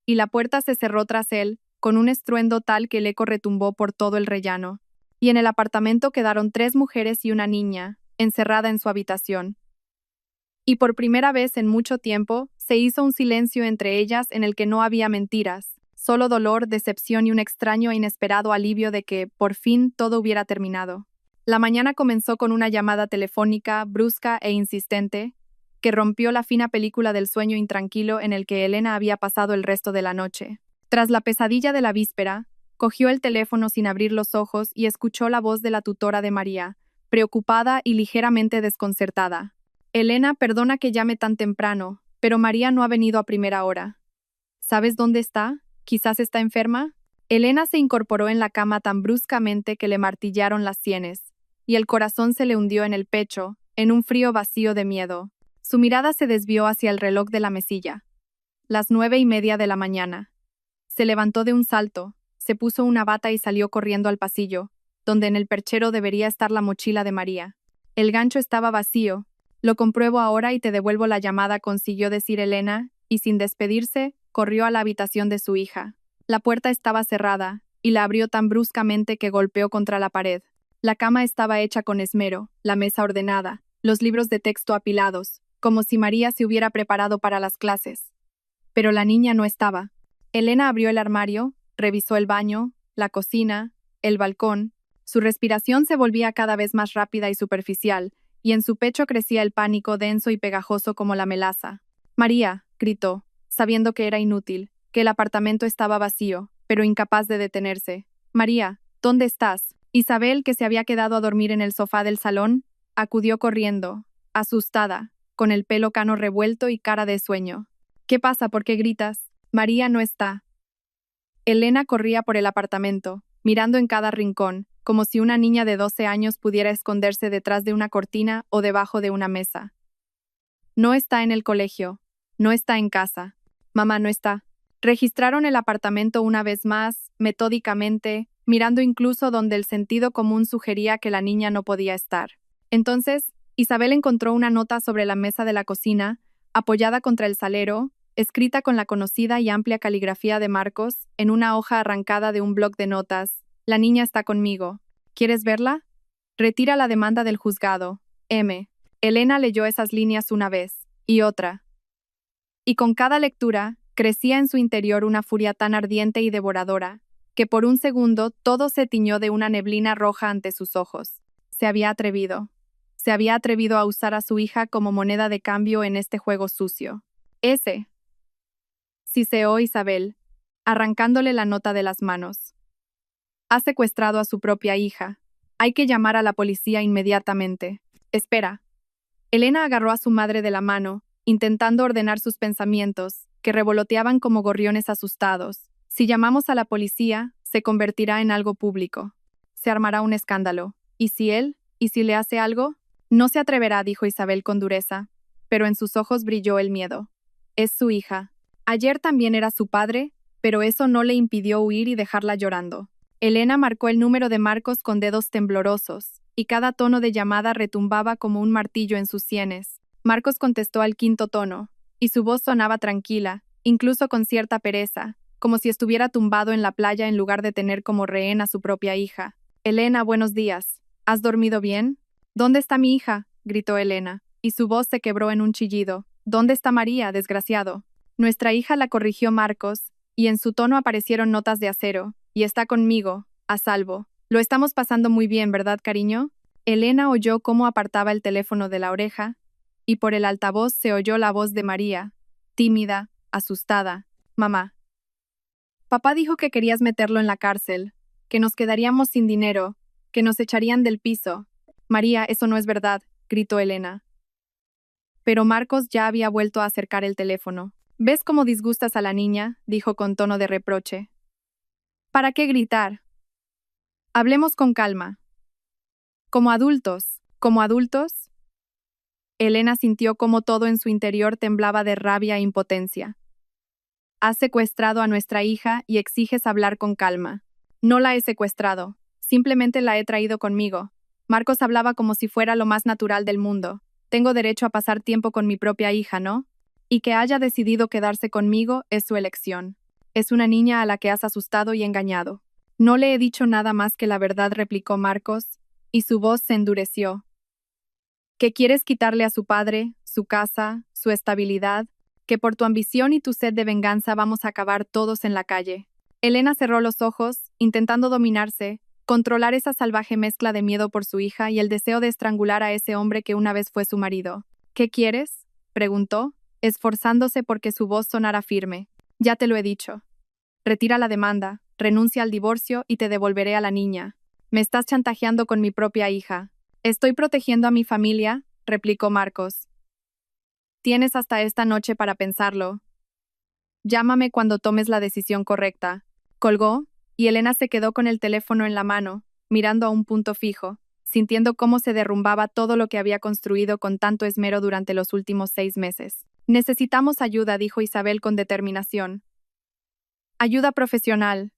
Y la puerta se cerró tras él, con un estruendo tal que el eco retumbó por todo el rellano. Y en el apartamento quedaron 3 mujeres y una niña, encerrada en su habitación. Y por primera vez en mucho tiempo, se hizo un silencio entre ellas en el que no había mentiras, solo dolor, decepción y un extraño e inesperado alivio de que, por fin, todo hubiera terminado. La mañana comenzó con una llamada telefónica, brusca e insistente, que rompió la fina película del sueño intranquilo en el que Elena había pasado el resto de la noche. Tras la pesadilla de la víspera, cogió el teléfono sin abrir los ojos y escuchó la voz de la tutora de María, preocupada y ligeramente desconcertada. «Elena, perdona que llame tan temprano, pero María no ha venido a primera hora. ¿Sabes dónde está? ¿Quizás está enferma?» Elena se incorporó en la cama tan bruscamente que le martillaron las sienes, y el corazón se le hundió en el pecho, en un frío vacío de miedo. Su mirada se desvió hacia el reloj de la mesilla. Las 9:30 de la mañana. Se levantó de un salto, se puso una bata y salió corriendo al pasillo, donde en el perchero debería estar la mochila de María. El gancho estaba vacío. «Lo compruebo ahora y te devuelvo la llamada», consiguió decir Elena, y sin despedirse, corrió a la habitación de su hija. La puerta estaba cerrada, y la abrió tan bruscamente que golpeó contra la pared. La cama estaba hecha con esmero, la mesa ordenada, los libros de texto apilados, como si María se hubiera preparado para las clases. Pero la niña no estaba. Elena abrió el armario, revisó el baño, la cocina, el balcón. Su respiración se volvía cada vez más rápida y superficial, y en su pecho crecía el pánico denso y pegajoso como la melaza. «María», gritó, sabiendo que era inútil, que el apartamento estaba vacío, pero incapaz de detenerse. «María, ¿dónde estás?» Isabel, que se había quedado a dormir en el sofá del salón, acudió corriendo, asustada, con el pelo cano revuelto y cara de sueño. «¿Qué pasa? ¿Por qué gritas?» «María no está». Elena corría por el apartamento, mirando en cada rincón, como si una niña de 12 años pudiera esconderse detrás de una cortina o debajo de una mesa. «No está en el colegio. No está en casa. Mamá no está». Registraron el apartamento una vez más, metódicamente, mirando incluso donde el sentido común sugería que la niña no podía estar. Entonces, Isabel encontró una nota sobre la mesa de la cocina, apoyada contra el salero, escrita con la conocida y amplia caligrafía de Marcos, en una hoja arrancada de un bloc de notas. «La niña está conmigo. ¿Quieres verla? Retira la demanda del juzgado. M». Elena leyó esas líneas una vez, y otra, Y con cada lectura, crecía en su interior una furia tan ardiente y devoradora, que por un segundo todo se tiñó de una neblina roja ante sus ojos. Se había atrevido. Se había atrevido a usar a su hija como moneda de cambio en este juego sucio. Ese, siseó Isabel, arrancándole la nota de las manos. Ha secuestrado a su propia hija. Hay que llamar a la policía inmediatamente. Espera. Elena agarró a su madre de la mano, intentando ordenar sus pensamientos, que revoloteaban como gorriones asustados. Si llamamos a la policía, se convertirá en algo público. Se armará un escándalo. ¿Y si él? ¿Y si le hace algo? No se atreverá, dijo Isabel con dureza, pero en sus ojos brilló el miedo. Es su hija. Ayer también era su padre, pero eso no le impidió huir y dejarla llorando. Elena marcó el número de Marcos con dedos temblorosos, y cada tono de llamada retumbaba como un martillo en sus sienes. Marcos contestó al quinto tono, y su voz sonaba tranquila, incluso con cierta pereza, como si estuviera tumbado en la playa en lugar de tener como rehén a su propia hija. Elena, buenos días. ¿Has dormido bien? ¿Dónde está mi hija? Gritó Elena, y su voz se quebró en un chillido. ¿Dónde está María, desgraciado? Nuestra hija, la corrigió Marcos, y en su tono aparecieron notas de acero. Y está conmigo, a salvo. Lo estamos pasando muy bien, ¿verdad, cariño? Elena oyó cómo apartaba el teléfono de la oreja, y por el altavoz se oyó la voz de María, tímida, asustada. Mamá. Papá dijo que querías meterlo en la cárcel, que nos quedaríamos sin dinero, que nos echarían del piso. María, eso no es verdad, gritó Elena. Pero Marcos ya había vuelto a acercar el teléfono. ¿Ves cómo disgustas a la niña?, dijo con tono de reproche. ¿Para qué gritar? Hablemos con calma. Como adultos, como adultos. Elena sintió cómo todo en su interior temblaba de rabia e impotencia. Has secuestrado a nuestra hija y exiges hablar con calma. No la he secuestrado, simplemente la he traído conmigo. Marcos hablaba como si fuera lo más natural del mundo. Tengo derecho a pasar tiempo con mi propia hija, ¿no? Y que haya decidido quedarse conmigo es su elección. Es una niña a la que has asustado y engañado. No le he dicho nada más que la verdad, replicó Marcos, y su voz se endureció. ¿Que quieres quitarle a su padre, su casa, su estabilidad? Que por tu ambición y tu sed de venganza vamos a acabar todos en la calle. Elena cerró los ojos, intentando dominarse, controlar esa salvaje mezcla de miedo por su hija y el deseo de estrangular a ese hombre que una vez fue su marido. ¿Qué quieres?, preguntó, esforzándose porque su voz sonara firme. Ya te lo he dicho. Retira la demanda, renuncia al divorcio y te devolveré a la niña. Me estás chantajeando con mi propia hija. Estoy protegiendo a mi familia, replicó Marcos. Tienes hasta esta noche para pensarlo. Llámame cuando tomes la decisión correcta. Colgó, y Elena se quedó con el teléfono en la mano, mirando a un punto fijo, sintiendo cómo se derrumbaba todo lo que había construido con tanto esmero durante los últimos 6 meses. Necesitamos ayuda, dijo Isabel con determinación. Ayuda profesional.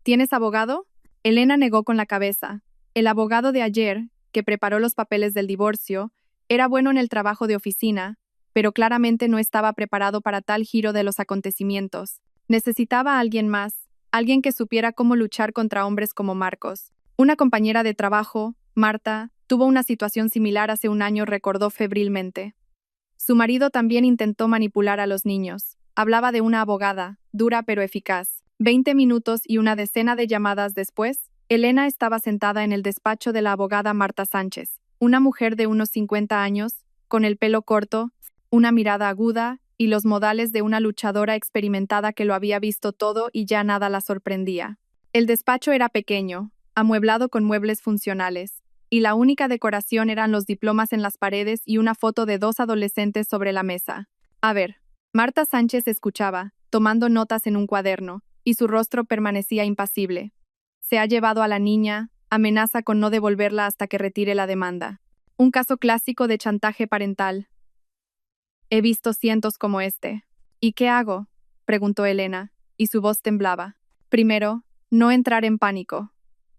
¿Tienes abogado? Elena negó con la cabeza. El abogado de ayer, que preparó los papeles del divorcio, era bueno en el trabajo de oficina, pero claramente no estaba preparado para tal giro de los acontecimientos. Necesitaba a alguien más, alguien que supiera cómo luchar contra hombres como Marcos. Una compañera de trabajo, Marta, tuvo una situación similar hace un año, recordó febrilmente. Su marido también intentó manipular a los niños. Hablaba de una abogada, dura pero eficaz. 20 minutos y una decena de llamadas después, Elena estaba sentada en el despacho de la abogada Marta Sánchez, una mujer de unos 50 años, con el pelo corto, una mirada aguda y los modales de una luchadora experimentada que lo había visto todo y ya nada la sorprendía. El despacho era pequeño, amueblado con muebles funcionales, y la única decoración eran los diplomas en las paredes y una foto de 2 adolescentes sobre la mesa. A ver, Marta Sánchez escuchaba, tomando notas en un cuaderno, y su rostro permanecía impasible. Se ha llevado a la niña, amenaza con no devolverla hasta que retire la demanda. Un caso clásico de chantaje parental. He visto cientos como este. ¿Y qué hago?, preguntó Elena, y su voz temblaba. Primero, no entrar en pánico.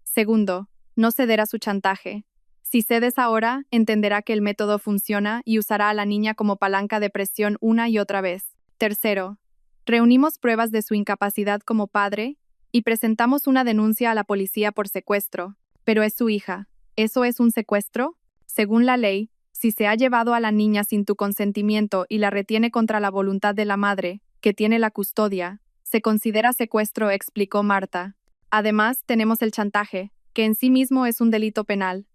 Segundo, no ceder a su chantaje. Si cedes ahora, entenderá que el método funciona y usará a la niña como palanca de presión una y otra vez. Tercero, reunimos pruebas de su incapacidad como padre y presentamos una denuncia a la policía por secuestro. Pero es su hija. ¿Eso es un secuestro? Según la ley, Si se ha llevado a la niña sin tu consentimiento y la retiene contra la voluntad de la madre, que tiene la custodia, se considera secuestro, explicó Marta. Además, tenemos el chantaje, que en sí mismo es un delito penal.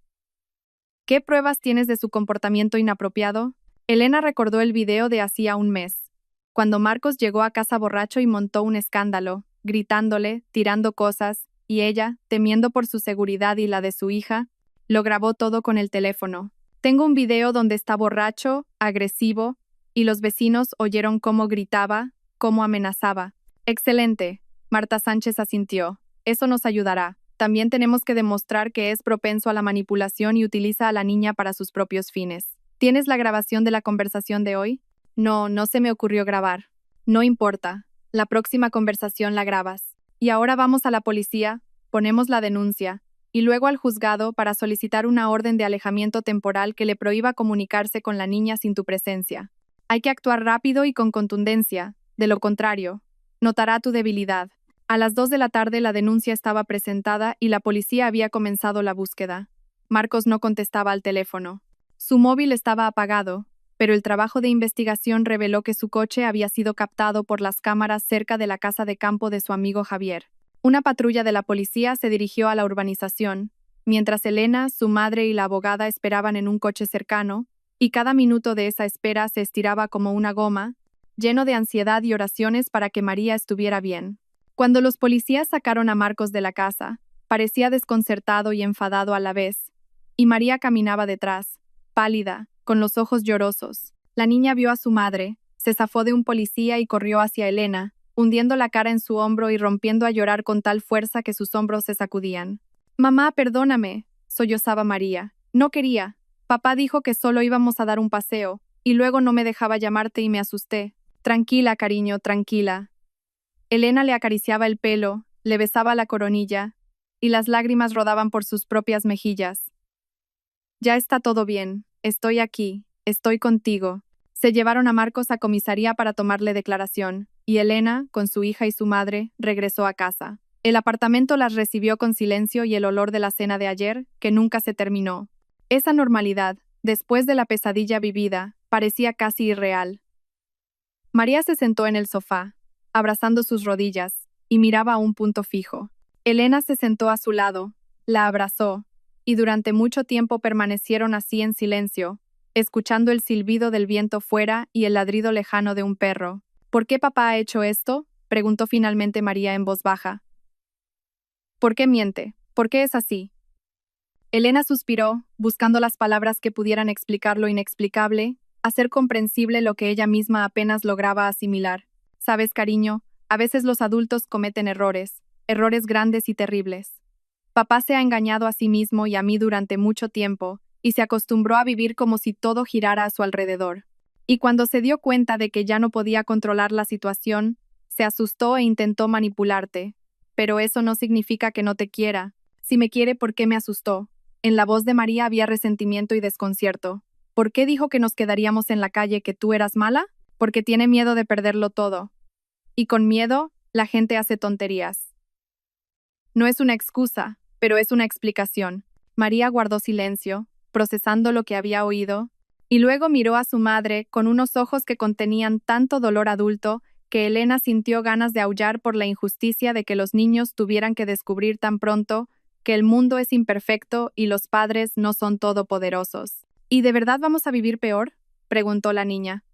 ¿Qué pruebas tienes de su comportamiento inapropiado? Elena recordó el video de hacía un mes, cuando Marcos llegó a casa borracho y montó un escándalo, gritándole, tirando cosas, y ella, temiendo por su seguridad y la de su hija, lo grabó todo con el teléfono. Tengo un video donde está borracho, agresivo, y los vecinos oyeron cómo gritaba, cómo amenazaba. Excelente, Marta Sánchez asintió. Eso nos ayudará. También tenemos que demostrar que es propenso a la manipulación y utiliza a la niña para sus propios fines. ¿Tienes la grabación de la conversación de hoy? No, no se me ocurrió grabar. No importa. La próxima conversación la grabas. Y ahora vamos a la policía, ponemos la denuncia, y luego al juzgado para solicitar una orden de alejamiento temporal que le prohíba comunicarse con la niña sin tu presencia. Hay que actuar rápido y con contundencia, de lo contrario, notará tu debilidad. A las 2 de la tarde la denuncia estaba presentada y la policía había comenzado la búsqueda. Marcos no contestaba al teléfono. Su móvil estaba apagado, pero el trabajo de investigación reveló que su coche había sido captado por las cámaras cerca de la casa de campo de su amigo Javier. Una patrulla de la policía se dirigió a la urbanización, mientras Elena, su madre y la abogada esperaban en un coche cercano, y cada minuto de esa espera se estiraba como una goma, lleno de ansiedad y oraciones para que María estuviera bien. Cuando los policías sacaron a Marcos de la casa, parecía desconcertado y enfadado a la vez, y María caminaba detrás, pálida, con los ojos llorosos. La niña vio a su madre, se zafó de un policía y corrió hacia Elena, hundiendo la cara en su hombro y rompiendo a llorar con tal fuerza que sus hombros se sacudían. «Mamá, perdóname», sollozaba María. «No quería. Papá dijo que solo íbamos a dar un paseo, y luego no me dejaba llamarte y me asusté. Tranquila, cariño, tranquila». Elena le acariciaba el pelo, le besaba la coronilla, y las lágrimas rodaban por sus propias mejillas. «Ya está todo bien. Estoy aquí. Estoy contigo». Se llevaron a Marcos a comisaría para tomarle declaración, y Elena, con su hija y su madre, regresó a casa. El apartamento las recibió con silencio y el olor de la cena de ayer, que nunca se terminó. Esa normalidad, después de la pesadilla vivida, parecía casi irreal. María se sentó en el sofá, abrazando sus rodillas, y miraba a un punto fijo. Elena se sentó a su lado, la abrazó, y durante mucho tiempo permanecieron así en silencio, escuchando el silbido del viento fuera y el ladrido lejano de un perro. «¿Por qué papá ha hecho esto?», preguntó finalmente María en voz baja. «¿Por qué miente? ¿Por qué es así?». Elena suspiró, buscando las palabras que pudieran explicar lo inexplicable, hacer comprensible lo que ella misma apenas lograba asimilar. «Sabes, cariño, a veces los adultos cometen errores, errores grandes y terribles. Papá se ha engañado a sí mismo y a mí durante mucho tiempo, y se acostumbró a vivir como si todo girara a su alrededor. Y cuando se dio cuenta de que ya no podía controlar la situación, se asustó e intentó manipularte. Pero eso no significa que no te quiera. Si me quiere, ¿por qué me asustó?». En la voz de María había resentimiento y desconcierto. «¿Por qué dijo que nos quedaríamos en la calle, que tú eras mala? Porque tiene miedo de perderlo todo. Y con miedo, la gente hace tonterías». No es una excusa, pero es una explicación. María guardó silencio, procesando lo que había oído, y luego miró a su madre con unos ojos que contenían tanto dolor adulto que Elena sintió ganas de aullar por la injusticia de que los niños tuvieran que descubrir tan pronto que el mundo es imperfecto y los padres no son todopoderosos. «¿Y de verdad vamos a vivir peor?», preguntó la niña.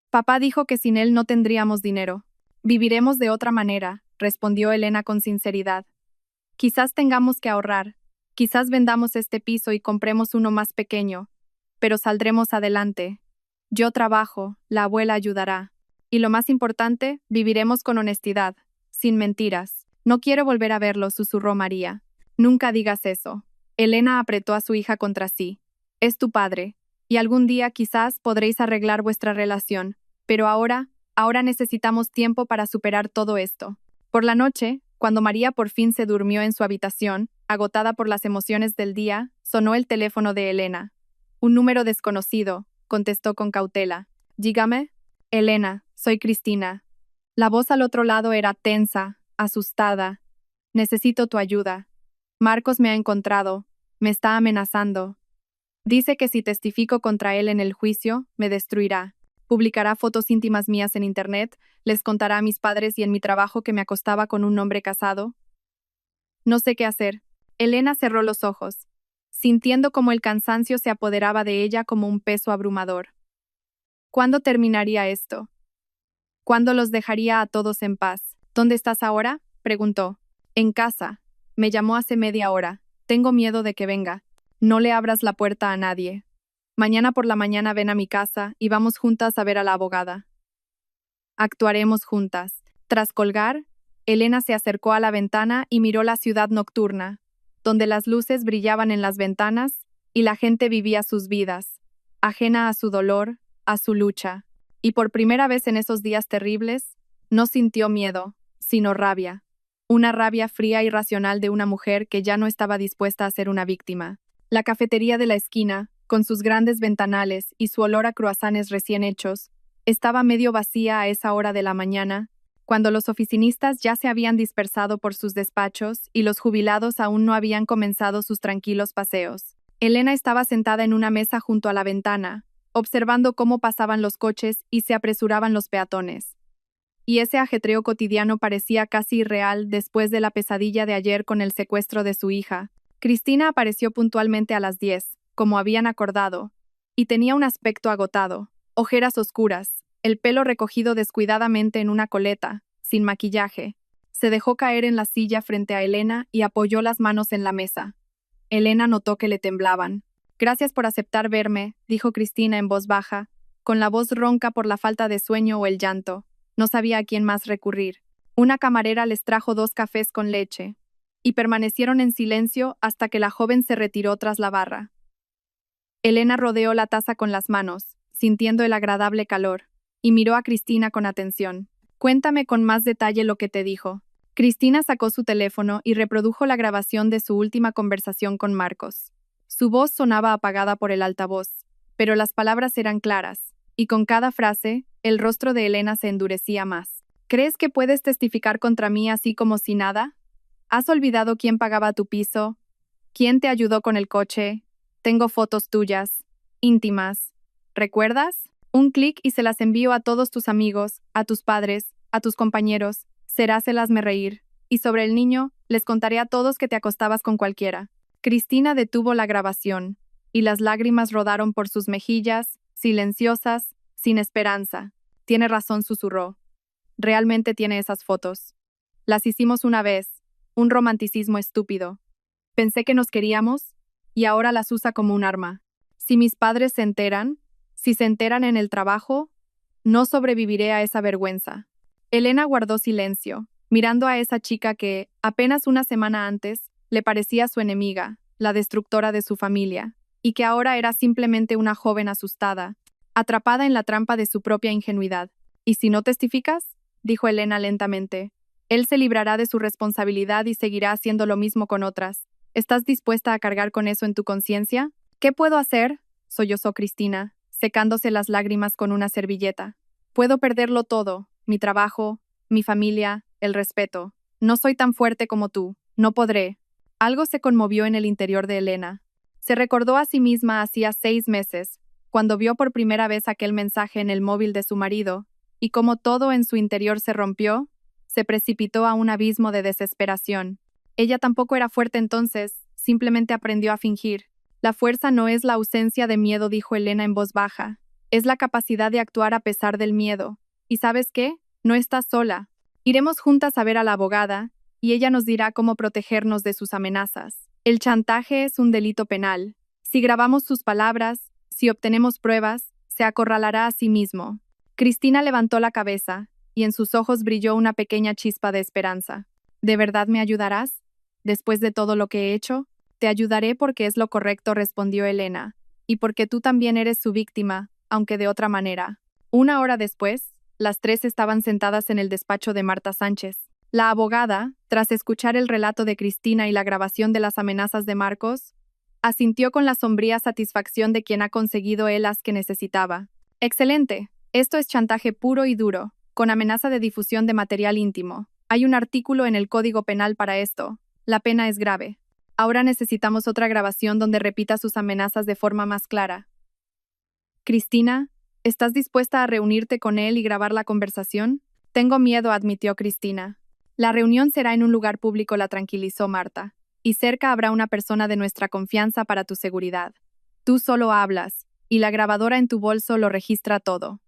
«Papá dijo que sin él no tendríamos dinero». «Viviremos de otra manera», respondió Elena con sinceridad. «Quizás tengamos que ahorrar, quizás vendamos este piso y compremos uno más pequeño, pero saldremos adelante. Yo trabajo, la abuela ayudará. Y lo más importante, viviremos con honestidad, sin mentiras». «No quiero volver a verlo», susurró María. «Nunca digas eso». Elena apretó a su hija contra sí. «Es tu padre, y algún día quizás podréis arreglar vuestra relación, pero ahora necesitamos tiempo para superar todo esto». Por la noche, cuando María por fin se durmió en su habitación, agotada por las emociones del día, sonó el teléfono de Elena. «Un número desconocido», contestó con cautela. «Dígame». «Elena, soy Cristina». La voz al otro lado era tensa, asustada. «Necesito tu ayuda. Marcos me ha encontrado. Me está amenazando». Dice que si testifico contra él en el juicio, me destruirá. Publicará fotos íntimas mías en internet, les contará a mis padres y en mi trabajo que me acostaba con un hombre casado. No sé qué hacer. Elena cerró los ojos, sintiendo como el cansancio se apoderaba de ella como un peso abrumador. ¿Cuándo terminaría esto? ¿Cuándo los dejaría a todos en paz? ¿Dónde estás ahora? Preguntó. En casa. Me llamó hace media hora. Tengo miedo de que venga. No le abras la puerta a nadie. Mañana por la mañana ven a mi casa y vamos juntas a ver a la abogada. Actuaremos juntas. Tras colgar, Elena se acercó a la ventana y miró la ciudad nocturna, donde las luces brillaban en las ventanas y la gente vivía sus vidas, ajena a su dolor, a su lucha. Y por primera vez en esos días terribles, no sintió miedo, sino rabia. Una rabia fría y racional de una mujer que ya no estaba dispuesta a ser una víctima. La cafetería de la esquina, con sus grandes ventanales y su olor a croissants recién hechos, estaba medio vacía a esa hora de la mañana, cuando los oficinistas ya se habían dispersado por sus despachos y los jubilados aún no habían comenzado sus tranquilos paseos. Elena estaba sentada en una mesa junto a la ventana, observando cómo pasaban los coches y se apresuraban los peatones. Y ese ajetreo cotidiano parecía casi irreal después de la pesadilla de ayer con el secuestro de su hija. Cristina apareció puntualmente a las 10, como habían acordado, y tenía un aspecto agotado, ojeras oscuras, el pelo recogido descuidadamente en una coleta, sin maquillaje. Se dejó caer en la silla frente a Elena y apoyó las manos en la mesa. Elena notó que le temblaban. Gracias por aceptar verme, dijo Cristina en voz baja, con la voz ronca por la falta de sueño o el llanto. No sabía a quién más recurrir. Una camarera les trajo 2 cafés con leche, y permanecieron en silencio hasta que la joven se retiró tras la barra. Elena rodeó la taza con las manos, sintiendo el agradable calor, y miró a Cristina con atención. Cuéntame con más detalle lo que te dijo. Cristina sacó su teléfono y reprodujo la grabación de su última conversación con Marcos. Su voz sonaba apagada por el altavoz, pero las palabras eran claras, y con cada frase, el rostro de Elena se endurecía más. ¿Crees que puedes testificar contra mí así como si nada? ¿Has olvidado quién pagaba tu piso? ¿Quién te ayudó con el coche? Tengo fotos tuyas, íntimas. ¿Recuerdas? Un clic y se las envío a todos tus amigos, a tus padres, a tus compañeros. Serásselasme reír. Y sobre el niño, les contaré a todos que te acostabas con cualquiera. Cristina detuvo la grabación, y las lágrimas rodaron por sus mejillas, silenciosas, sin esperanza. Tiene razón, susurró. Realmente tiene esas fotos. Las hicimos una vez. Un romanticismo estúpido. Pensé que nos queríamos, y ahora las usa como un arma. Si mis padres se enteran, si se enteran en el trabajo, no sobreviviré a esa vergüenza. Elena guardó silencio, mirando a esa chica que, apenas una semana antes, le parecía su enemiga, la destructora de su familia, y que ahora era simplemente una joven asustada, atrapada en la trampa de su propia ingenuidad. ¿Y si no testificas? Dijo Elena lentamente. Él se librará de su responsabilidad y seguirá haciendo lo mismo con otras. ¿Estás dispuesta a cargar con eso en tu conciencia? ¿Qué puedo hacer? Sollozó Cristina, secándose las lágrimas con una servilleta. Puedo perderlo todo, mi trabajo, mi familia, el respeto. No soy tan fuerte como tú, no podré. Algo se conmovió en el interior de Elena. Se recordó a sí misma hacía 6 meses, cuando vio por primera vez aquel mensaje en el móvil de su marido, y como todo en su interior se rompió, se precipitó a un abismo de desesperación. Ella tampoco era fuerte entonces, simplemente aprendió a fingir. La fuerza no es la ausencia de miedo, dijo Elena en voz baja. Es la capacidad de actuar a pesar del miedo. ¿Y sabes qué? No estás sola. Iremos juntas a ver a la abogada, y ella nos dirá cómo protegernos de sus amenazas. El chantaje es un delito penal. Si grabamos sus palabras, si obtenemos pruebas, se acorralará a sí mismo. Cristina levantó la cabeza, y en sus ojos brilló una pequeña chispa de esperanza. ¿De verdad me ayudarás? Después de todo lo que he hecho, te ayudaré porque es lo correcto, respondió Elena, y porque tú también eres su víctima, aunque de otra manera. 1 hora después, las 3 estaban sentadas en el despacho de Marta Sánchez. La abogada, tras escuchar el relato de Cristina y la grabación de las amenazas de Marcos, asintió con la sombría satisfacción de quien ha conseguido el as que necesitaba. Excelente. Esto es chantaje puro y duro, con amenaza de difusión de material íntimo. Hay un artículo en el Código Penal para esto. La pena es grave. Ahora necesitamos otra grabación donde repita sus amenazas de forma más clara. Cristina, ¿estás dispuesta a reunirte con él y grabar la conversación? Tengo miedo, admitió Cristina. La reunión será en un lugar público, la tranquilizó Marta. Y cerca habrá una persona de nuestra confianza para tu seguridad. Tú solo hablas, y la grabadora en tu bolso lo registra todo.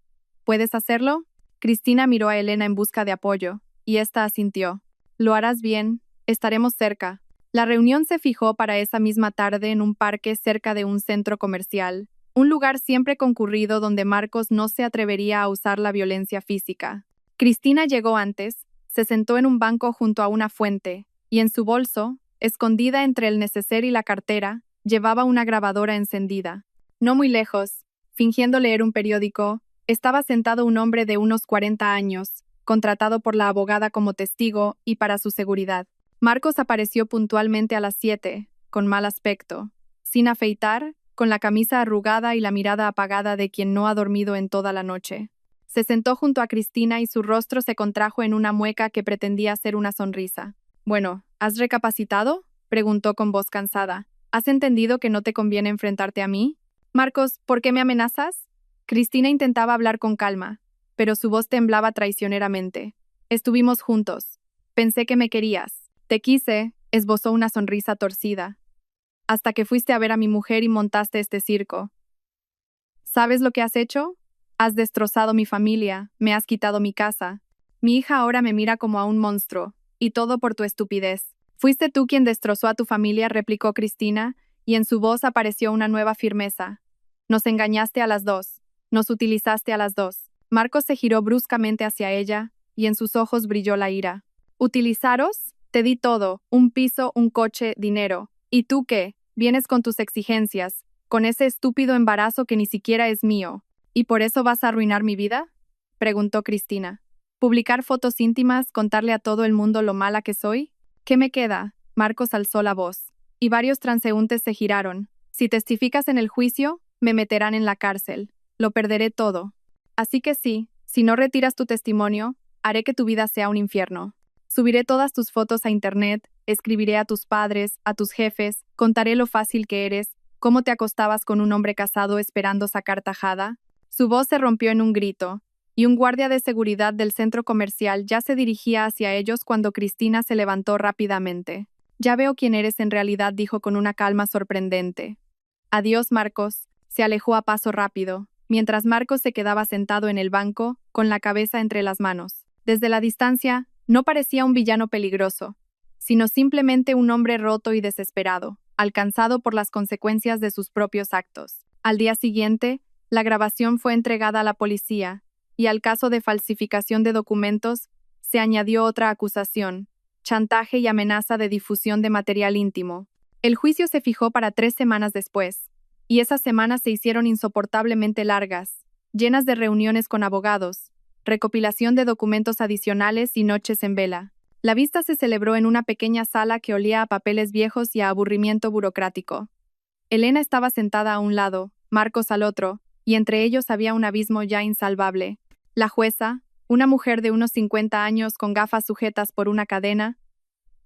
¿Puedes hacerlo? Cristina miró a Elena en busca de apoyo, y ésta asintió. Lo harás bien, estaremos cerca. La reunión se fijó para esa misma tarde en un parque cerca de un centro comercial, un lugar siempre concurrido donde Marcos no se atrevería a usar la violencia física. Cristina llegó antes, se sentó en un banco junto a una fuente, y en su bolso, escondida entre el neceser y la cartera, llevaba una grabadora encendida. No muy lejos, fingiendo leer un periódico, estaba sentado un hombre de unos 40 años, contratado por la abogada como testigo y para su seguridad. Marcos apareció puntualmente a las 7, con mal aspecto, sin afeitar, con la camisa arrugada y la mirada apagada de quien no ha dormido en toda la noche. Se sentó junto a Cristina y su rostro se contrajo en una mueca que pretendía ser una sonrisa. Bueno, ¿has recapacitado?, preguntó con voz cansada. ¿Has entendido que no te conviene enfrentarte a mí? Marcos, ¿por qué me amenazas? Cristina intentaba hablar con calma, pero su voz temblaba traicioneramente. Estuvimos juntos. Pensé que me querías. Te quise, esbozó una sonrisa torcida. Hasta que fuiste a ver a mi mujer y montaste este circo. ¿Sabes lo que has hecho? Has destrozado mi familia, me has quitado mi casa. Mi hija ahora me mira como a un monstruo, y todo por tu estupidez. Fuiste tú quien destrozó a tu familia, replicó Cristina, y en su voz apareció una nueva firmeza. Nos engañaste a las dos. Nos utilizaste a las dos. Marcos se giró bruscamente hacia ella, y en sus ojos brilló la ira. ¿Utilizaros? Te di todo, un piso, un coche, dinero. ¿Y tú qué? Vienes con tus exigencias, con ese estúpido embarazo que ni siquiera es mío. ¿Y por eso vas a arruinar mi vida?, preguntó Cristina. ¿Publicar fotos íntimas, contarle a todo el mundo lo mala que soy? ¿Qué me queda? Marcos alzó la voz, y varios transeúntes se giraron. Si testificas en el juicio, me meterán en la cárcel. Lo perderé todo. Así que sí, si no retiras tu testimonio, haré que tu vida sea un infierno. Subiré todas tus fotos a internet, escribiré a tus padres, a tus jefes, contaré lo fácil que eres, cómo te acostabas con un hombre casado esperando sacar tajada. Su voz se rompió en un grito, y un guardia de seguridad del centro comercial ya se dirigía hacia ellos cuando Cristina se levantó rápidamente. Ya veo quién eres en realidad, dijo con una calma sorprendente. Adiós, Marcos. Se alejó a paso rápido, mientras Marcos se quedaba sentado en el banco, con la cabeza entre las manos. Desde la distancia, no parecía un villano peligroso, sino simplemente un hombre roto y desesperado, alcanzado por las consecuencias de sus propios actos. Al día siguiente, la grabación fue entregada a la policía, y al caso de falsificación de documentos se añadió otra acusación, chantaje y amenaza de difusión de material íntimo. El juicio se fijó para 3 semanas después, y esas semanas se hicieron insoportablemente largas, llenas de reuniones con abogados, recopilación de documentos adicionales y noches en vela. La vista se celebró en una pequeña sala que olía a papeles viejos y a aburrimiento burocrático. Elena estaba sentada a un lado, Marcos al otro, y entre ellos había un abismo ya insalvable. La jueza, una mujer de unos 50 años con gafas sujetas por una cadena,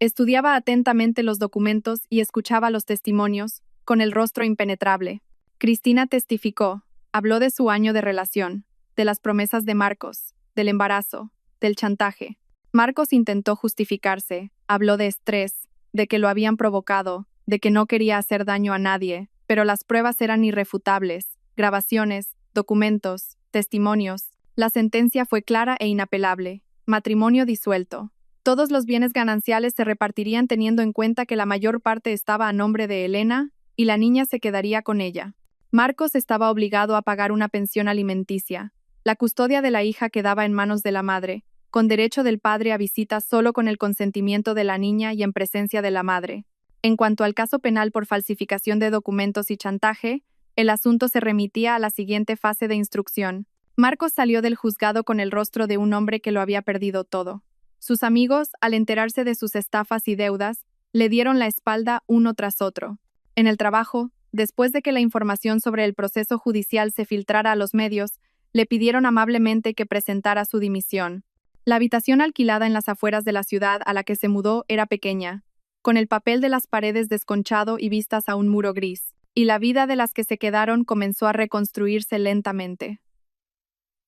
estudiaba atentamente los documentos y escuchaba los testimonios, con el rostro impenetrable. Cristina testificó, habló de su año de relación, de las promesas de Marcos, del embarazo, del chantaje. Marcos intentó justificarse, habló de estrés, de que lo habían provocado, de que no quería hacer daño a nadie, pero las pruebas eran irrefutables, grabaciones, documentos, testimonios. La sentencia fue clara e inapelable. Matrimonio disuelto. Todos los bienes gananciales se repartirían teniendo en cuenta que la mayor parte estaba a nombre de Elena, y la niña se quedaría con ella. Marcos estaba obligado a pagar una pensión alimenticia. La custodia de la hija quedaba en manos de la madre, con derecho del padre a visitas solo con el consentimiento de la niña y en presencia de la madre. En cuanto al caso penal por falsificación de documentos y chantaje, el asunto se remitía a la siguiente fase de instrucción. Marcos salió del juzgado con el rostro de un hombre que lo había perdido todo. Sus amigos, al enterarse de sus estafas y deudas, le dieron la espalda uno tras otro. En el trabajo, después de que la información sobre el proceso judicial se filtrara a los medios, le pidieron amablemente que presentara su dimisión. La habitación alquilada en las afueras de la ciudad a la que se mudó era pequeña, con el papel de las paredes desconchado y vistas a un muro gris, y la vida de las que se quedaron comenzó a reconstruirse lentamente.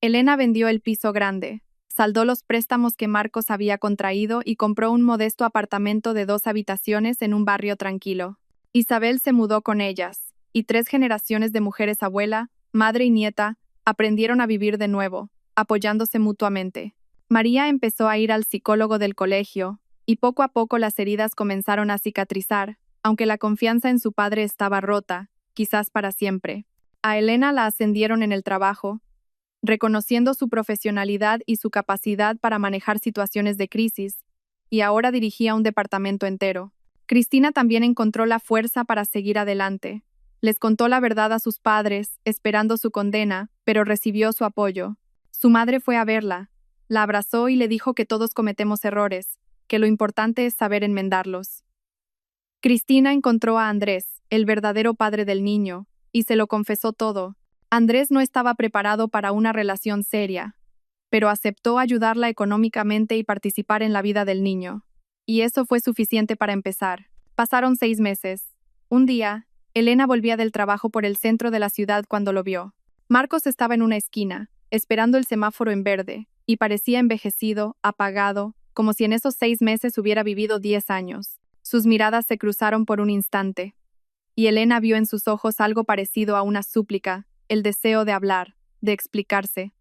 Elena vendió el piso grande, saldó los préstamos que Marcos había contraído y compró un modesto apartamento de 2 habitaciones en un barrio tranquilo. Isabel se mudó con ellas, y 3 generaciones de mujeres abuela, madre y nieta, aprendieron a vivir de nuevo, apoyándose mutuamente. María empezó a ir al psicólogo del colegio, y poco a poco las heridas comenzaron a cicatrizar, aunque la confianza en su padre estaba rota, quizás para siempre. A Elena la ascendieron en el trabajo, reconociendo su profesionalidad y su capacidad para manejar situaciones de crisis, y ahora dirigía un departamento entero. Cristina también encontró la fuerza para seguir adelante. Les contó la verdad a sus padres, esperando su condena, pero recibió su apoyo. Su madre fue a verla, la abrazó y le dijo que todos cometemos errores, que lo importante es saber enmendarlos. Cristina encontró a Andrés, el verdadero padre del niño, y se lo confesó todo. Andrés no estaba preparado para una relación seria, pero aceptó ayudarla económicamente y participar en la vida del niño. Y eso fue suficiente para empezar. Pasaron 6 meses. Un día, Elena volvía del trabajo por el centro de la ciudad cuando lo vio. Marcos estaba en una esquina, esperando el semáforo en verde, y parecía envejecido, apagado, como si en esos 6 meses hubiera vivido 10 años. Sus miradas se cruzaron por un instante, y Elena vio en sus ojos algo parecido a una súplica, el deseo de hablar, de explicarse.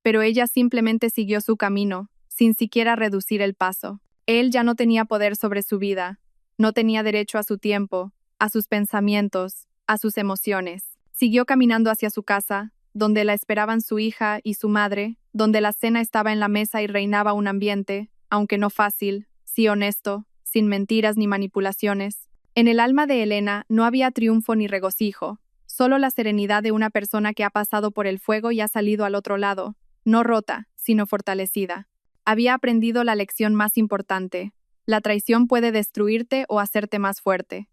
Pero ella simplemente siguió su camino, sin siquiera reducir el paso. Él ya no tenía poder sobre su vida, no tenía derecho a su tiempo, a sus pensamientos, a sus emociones. Siguió caminando hacia su casa, donde la esperaban su hija y su madre, donde la cena estaba en la mesa y reinaba un ambiente, aunque no fácil, sí honesto, sin mentiras ni manipulaciones. En el alma de Elena no había triunfo ni regocijo, solo la serenidad de una persona que ha pasado por el fuego y ha salido al otro lado, no rota, sino fortalecida. Había aprendido la lección más importante: la traición puede destruirte o hacerte más fuerte.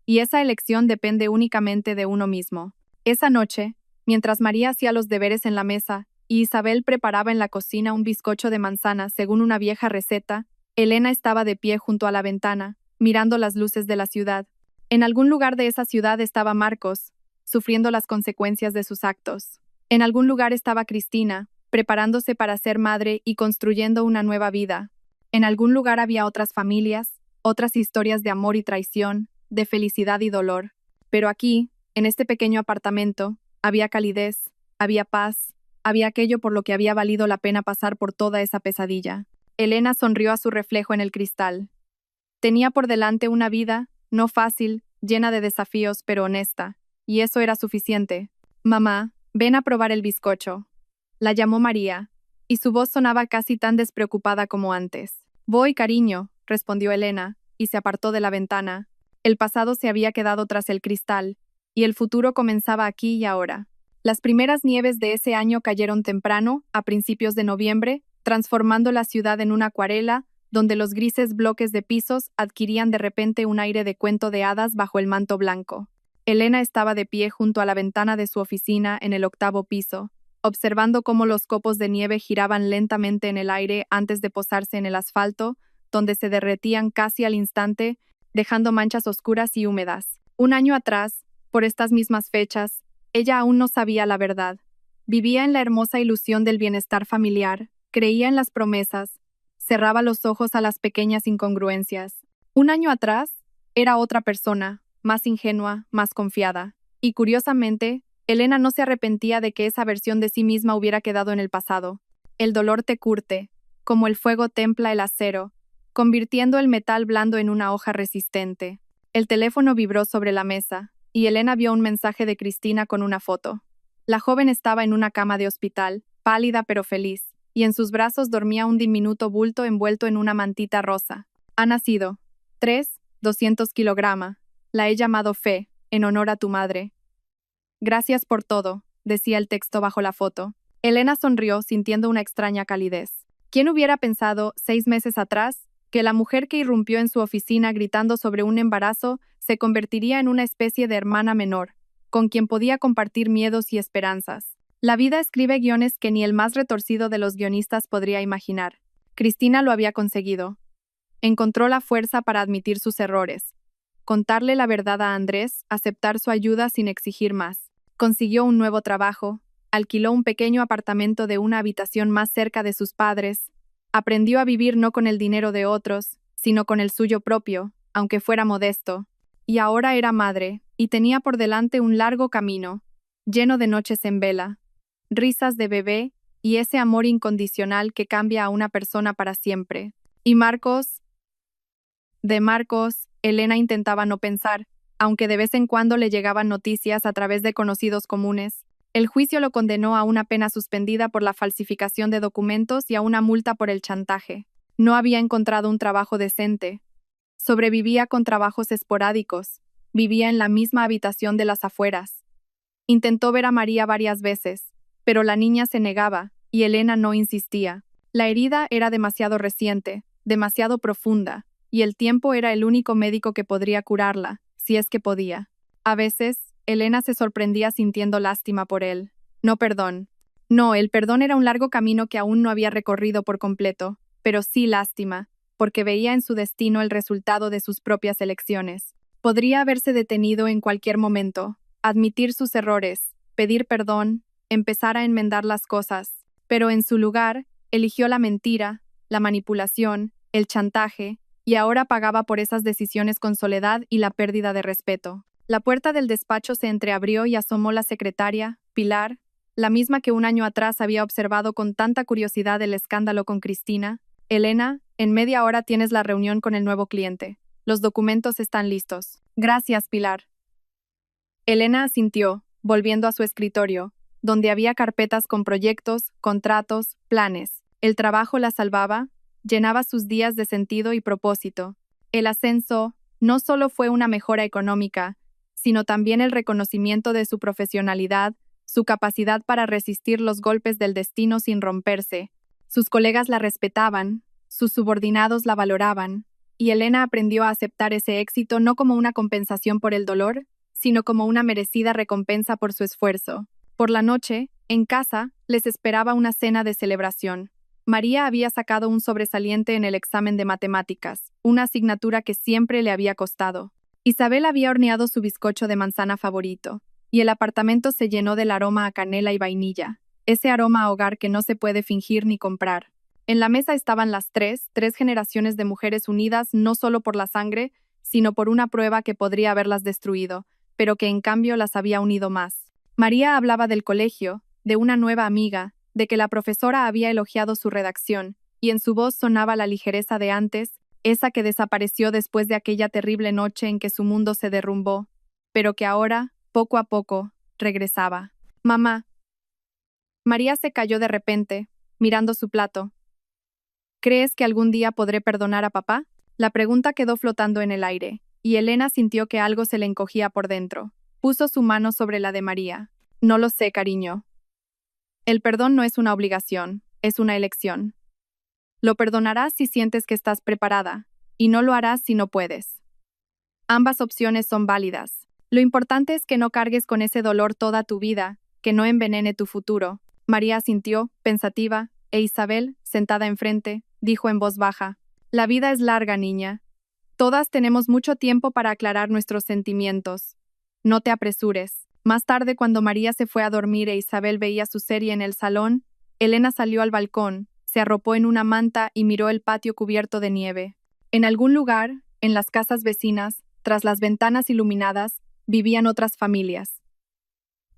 Y esa elección depende únicamente de uno mismo. Esa noche, mientras María hacía los deberes en la mesa y Isabel preparaba en la cocina un bizcocho de manzana según una vieja receta, Elena estaba de pie junto a la ventana, mirando las luces de la ciudad. En algún lugar de esa ciudad estaba Marcos, sufriendo las consecuencias de sus actos. En algún lugar estaba Cristina, preparándose para ser madre y construyendo una nueva vida. En algún lugar había otras familias, otras historias de amor y traición, de felicidad y dolor. Pero aquí, en este pequeño apartamento, había calidez, había paz, había aquello por lo que había valido la pena pasar por toda esa pesadilla. Elena sonrió a su reflejo en el cristal. Tenía por delante una vida, no fácil, llena de desafíos, pero honesta, y eso era suficiente. «Mamá, ven a probar el bizcocho». La llamó María, y su voz sonaba casi tan despreocupada como antes. «Voy, cariño», respondió Elena, y se apartó de la ventana. El pasado se había quedado tras el cristal, y el futuro comenzaba aquí y ahora. Las primeras nieves de ese año cayeron temprano, a principios de noviembre, transformando la ciudad en una acuarela, donde los grises bloques de pisos adquirían de repente un aire de cuento de hadas bajo el manto blanco. Elena estaba de pie junto a la ventana de su oficina en el 8º piso, observando cómo los copos de nieve giraban lentamente en el aire antes de posarse en el asfalto, donde se derretían casi al instante, dejando manchas oscuras y húmedas. Un año atrás, por estas mismas fechas, ella aún no sabía la verdad. Vivía en la hermosa ilusión del bienestar familiar, creía en las promesas, cerraba los ojos a las pequeñas incongruencias. Un año atrás, era otra persona, más ingenua, más confiada. Y curiosamente, Elena no se arrepentía de que esa versión de sí misma hubiera quedado en el pasado. El dolor te curte, como el fuego templa el acero, convirtiendo el metal blando en una hoja resistente. El teléfono vibró sobre la mesa, y Elena vio un mensaje de Cristina con una foto. La joven estaba en una cama de hospital, pálida pero feliz, y en sus brazos dormía un diminuto bulto envuelto en una mantita rosa. «Ha nacido. 200 kilogramos. La he llamado Fe, en honor a tu madre. Gracias por todo», decía el texto bajo la foto. Elena sonrió, sintiendo una extraña calidez. ¿Quién hubiera pensado, 6 meses atrás, que la mujer que irrumpió en su oficina gritando sobre un embarazo se convertiría en una especie de hermana menor, con quien podía compartir miedos y esperanzas? La vida escribe guiones que ni el más retorcido de los guionistas podría imaginar. Cristina lo había conseguido. Encontró la fuerza para admitir sus errores, contarle la verdad a Andrés, aceptar su ayuda sin exigir más. Consiguió un nuevo trabajo, alquiló un pequeño apartamento de una habitación más cerca de sus padres, aprendió a vivir no con el dinero de otros, sino con el suyo propio, aunque fuera modesto. Y ahora era madre, y tenía por delante un largo camino, lleno de noches en vela, risas de bebé y ese amor incondicional que cambia a una persona para siempre. Y Marcos, Elena intentaba no pensar, aunque de vez en cuando le llegaban noticias a través de conocidos comunes. El juicio lo condenó a una pena suspendida por la falsificación de documentos y a una multa por el chantaje. No había encontrado un trabajo decente. Sobrevivía con trabajos esporádicos. Vivía en la misma habitación de las afueras. Intentó ver a María varias veces, pero la niña se negaba, y Elena no insistía. La herida era demasiado reciente, demasiado profunda, y el tiempo era el único médico que podría curarla, si es que podía. A veces, Elena se sorprendía sintiendo lástima por él. No perdón. No, el perdón era un largo camino que aún no había recorrido por completo, pero sí lástima, porque veía en su destino el resultado de sus propias elecciones. Podría haberse detenido en cualquier momento, admitir sus errores, pedir perdón, empezar a enmendar las cosas, pero en su lugar, eligió la mentira, la manipulación, el chantaje, y ahora pagaba por esas decisiones con soledad y la pérdida de respeto. La puerta del despacho se entreabrió y asomó la secretaria, Pilar, la misma que un año atrás había observado con tanta curiosidad el escándalo con Cristina. Elena, en media hora tienes la reunión con el nuevo cliente. Los documentos están listos. Gracias, Pilar. Elena asintió, volviendo a su escritorio, donde había carpetas con proyectos, contratos, planes. El trabajo la salvaba, llenaba sus días de sentido y propósito. El ascenso no solo fue una mejora económica, sino también el reconocimiento de su profesionalidad, su capacidad para resistir los golpes del destino sin romperse. Sus colegas la respetaban, sus subordinados la valoraban, y Elena aprendió a aceptar ese éxito no como una compensación por el dolor, sino como una merecida recompensa por su esfuerzo. Por la noche, en casa, les esperaba una cena de celebración. María había sacado un sobresaliente en el examen de matemáticas, una asignatura que siempre le había costado. Isabel había horneado su bizcocho de manzana favorito, y el apartamento se llenó del aroma a canela y vainilla, ese aroma a hogar que no se puede fingir ni comprar. En la mesa estaban las tres generaciones de mujeres unidas no solo por la sangre, sino por una prueba que podría haberlas destruido, pero que en cambio las había unido más. María hablaba del colegio, de una nueva amiga, de que la profesora había elogiado su redacción, y en su voz sonaba la ligereza de antes, esa que desapareció después de aquella terrible noche en que su mundo se derrumbó, pero que ahora, poco a poco, regresaba. Mamá. María se calló de repente, mirando su plato. ¿Crees que algún día podré perdonar a papá? La pregunta quedó flotando en el aire, y Elena sintió que algo se le encogía por dentro. Puso su mano sobre la de María. No lo sé, cariño. El perdón no es una obligación, es una elección. Lo perdonarás si sientes que estás preparada, y no lo harás si no puedes. Ambas opciones son válidas. Lo importante es que no cargues con ese dolor toda tu vida, que no envenene tu futuro. María asintió, pensativa, e Isabel, sentada enfrente, dijo en voz baja: La vida es larga, niña. Todas tenemos mucho tiempo para aclarar nuestros sentimientos. No te apresures. Más tarde, cuando María se fue a dormir e Isabel veía su serie en el salón, Elena salió al balcón, se arropó en una manta y miró el patio cubierto de nieve. En algún lugar, en las casas vecinas, tras las ventanas iluminadas, vivían otras familias.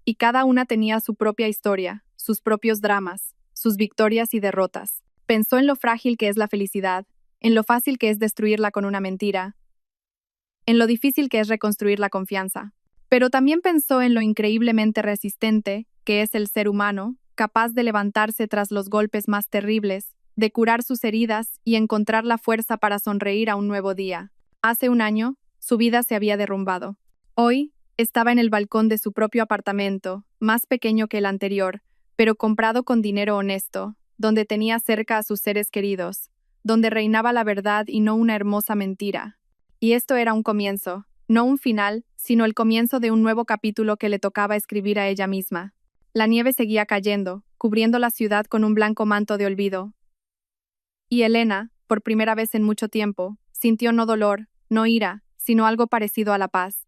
Y cada una tenía su propia historia, sus propios dramas, sus victorias y derrotas. Pensó en lo frágil que es la felicidad, en lo fácil que es destruirla con una mentira, en lo difícil que es reconstruir la confianza. Pero también pensó en lo increíblemente resistente que es el ser humano, capaz de levantarse tras los golpes más terribles, de curar sus heridas y encontrar la fuerza para sonreír a un nuevo día. Hace un año, su vida se había derrumbado. Hoy, estaba en el balcón de su propio apartamento, más pequeño que el anterior, pero comprado con dinero honesto, donde tenía cerca a sus seres queridos, donde reinaba la verdad y no una hermosa mentira. Y esto era un comienzo, no un final, sino el comienzo de un nuevo capítulo que le tocaba escribir a ella misma. La nieve seguía cayendo, cubriendo la ciudad con un blanco manto de olvido. Y Elena, por primera vez en mucho tiempo, sintió no dolor, no ira, sino algo parecido a la paz.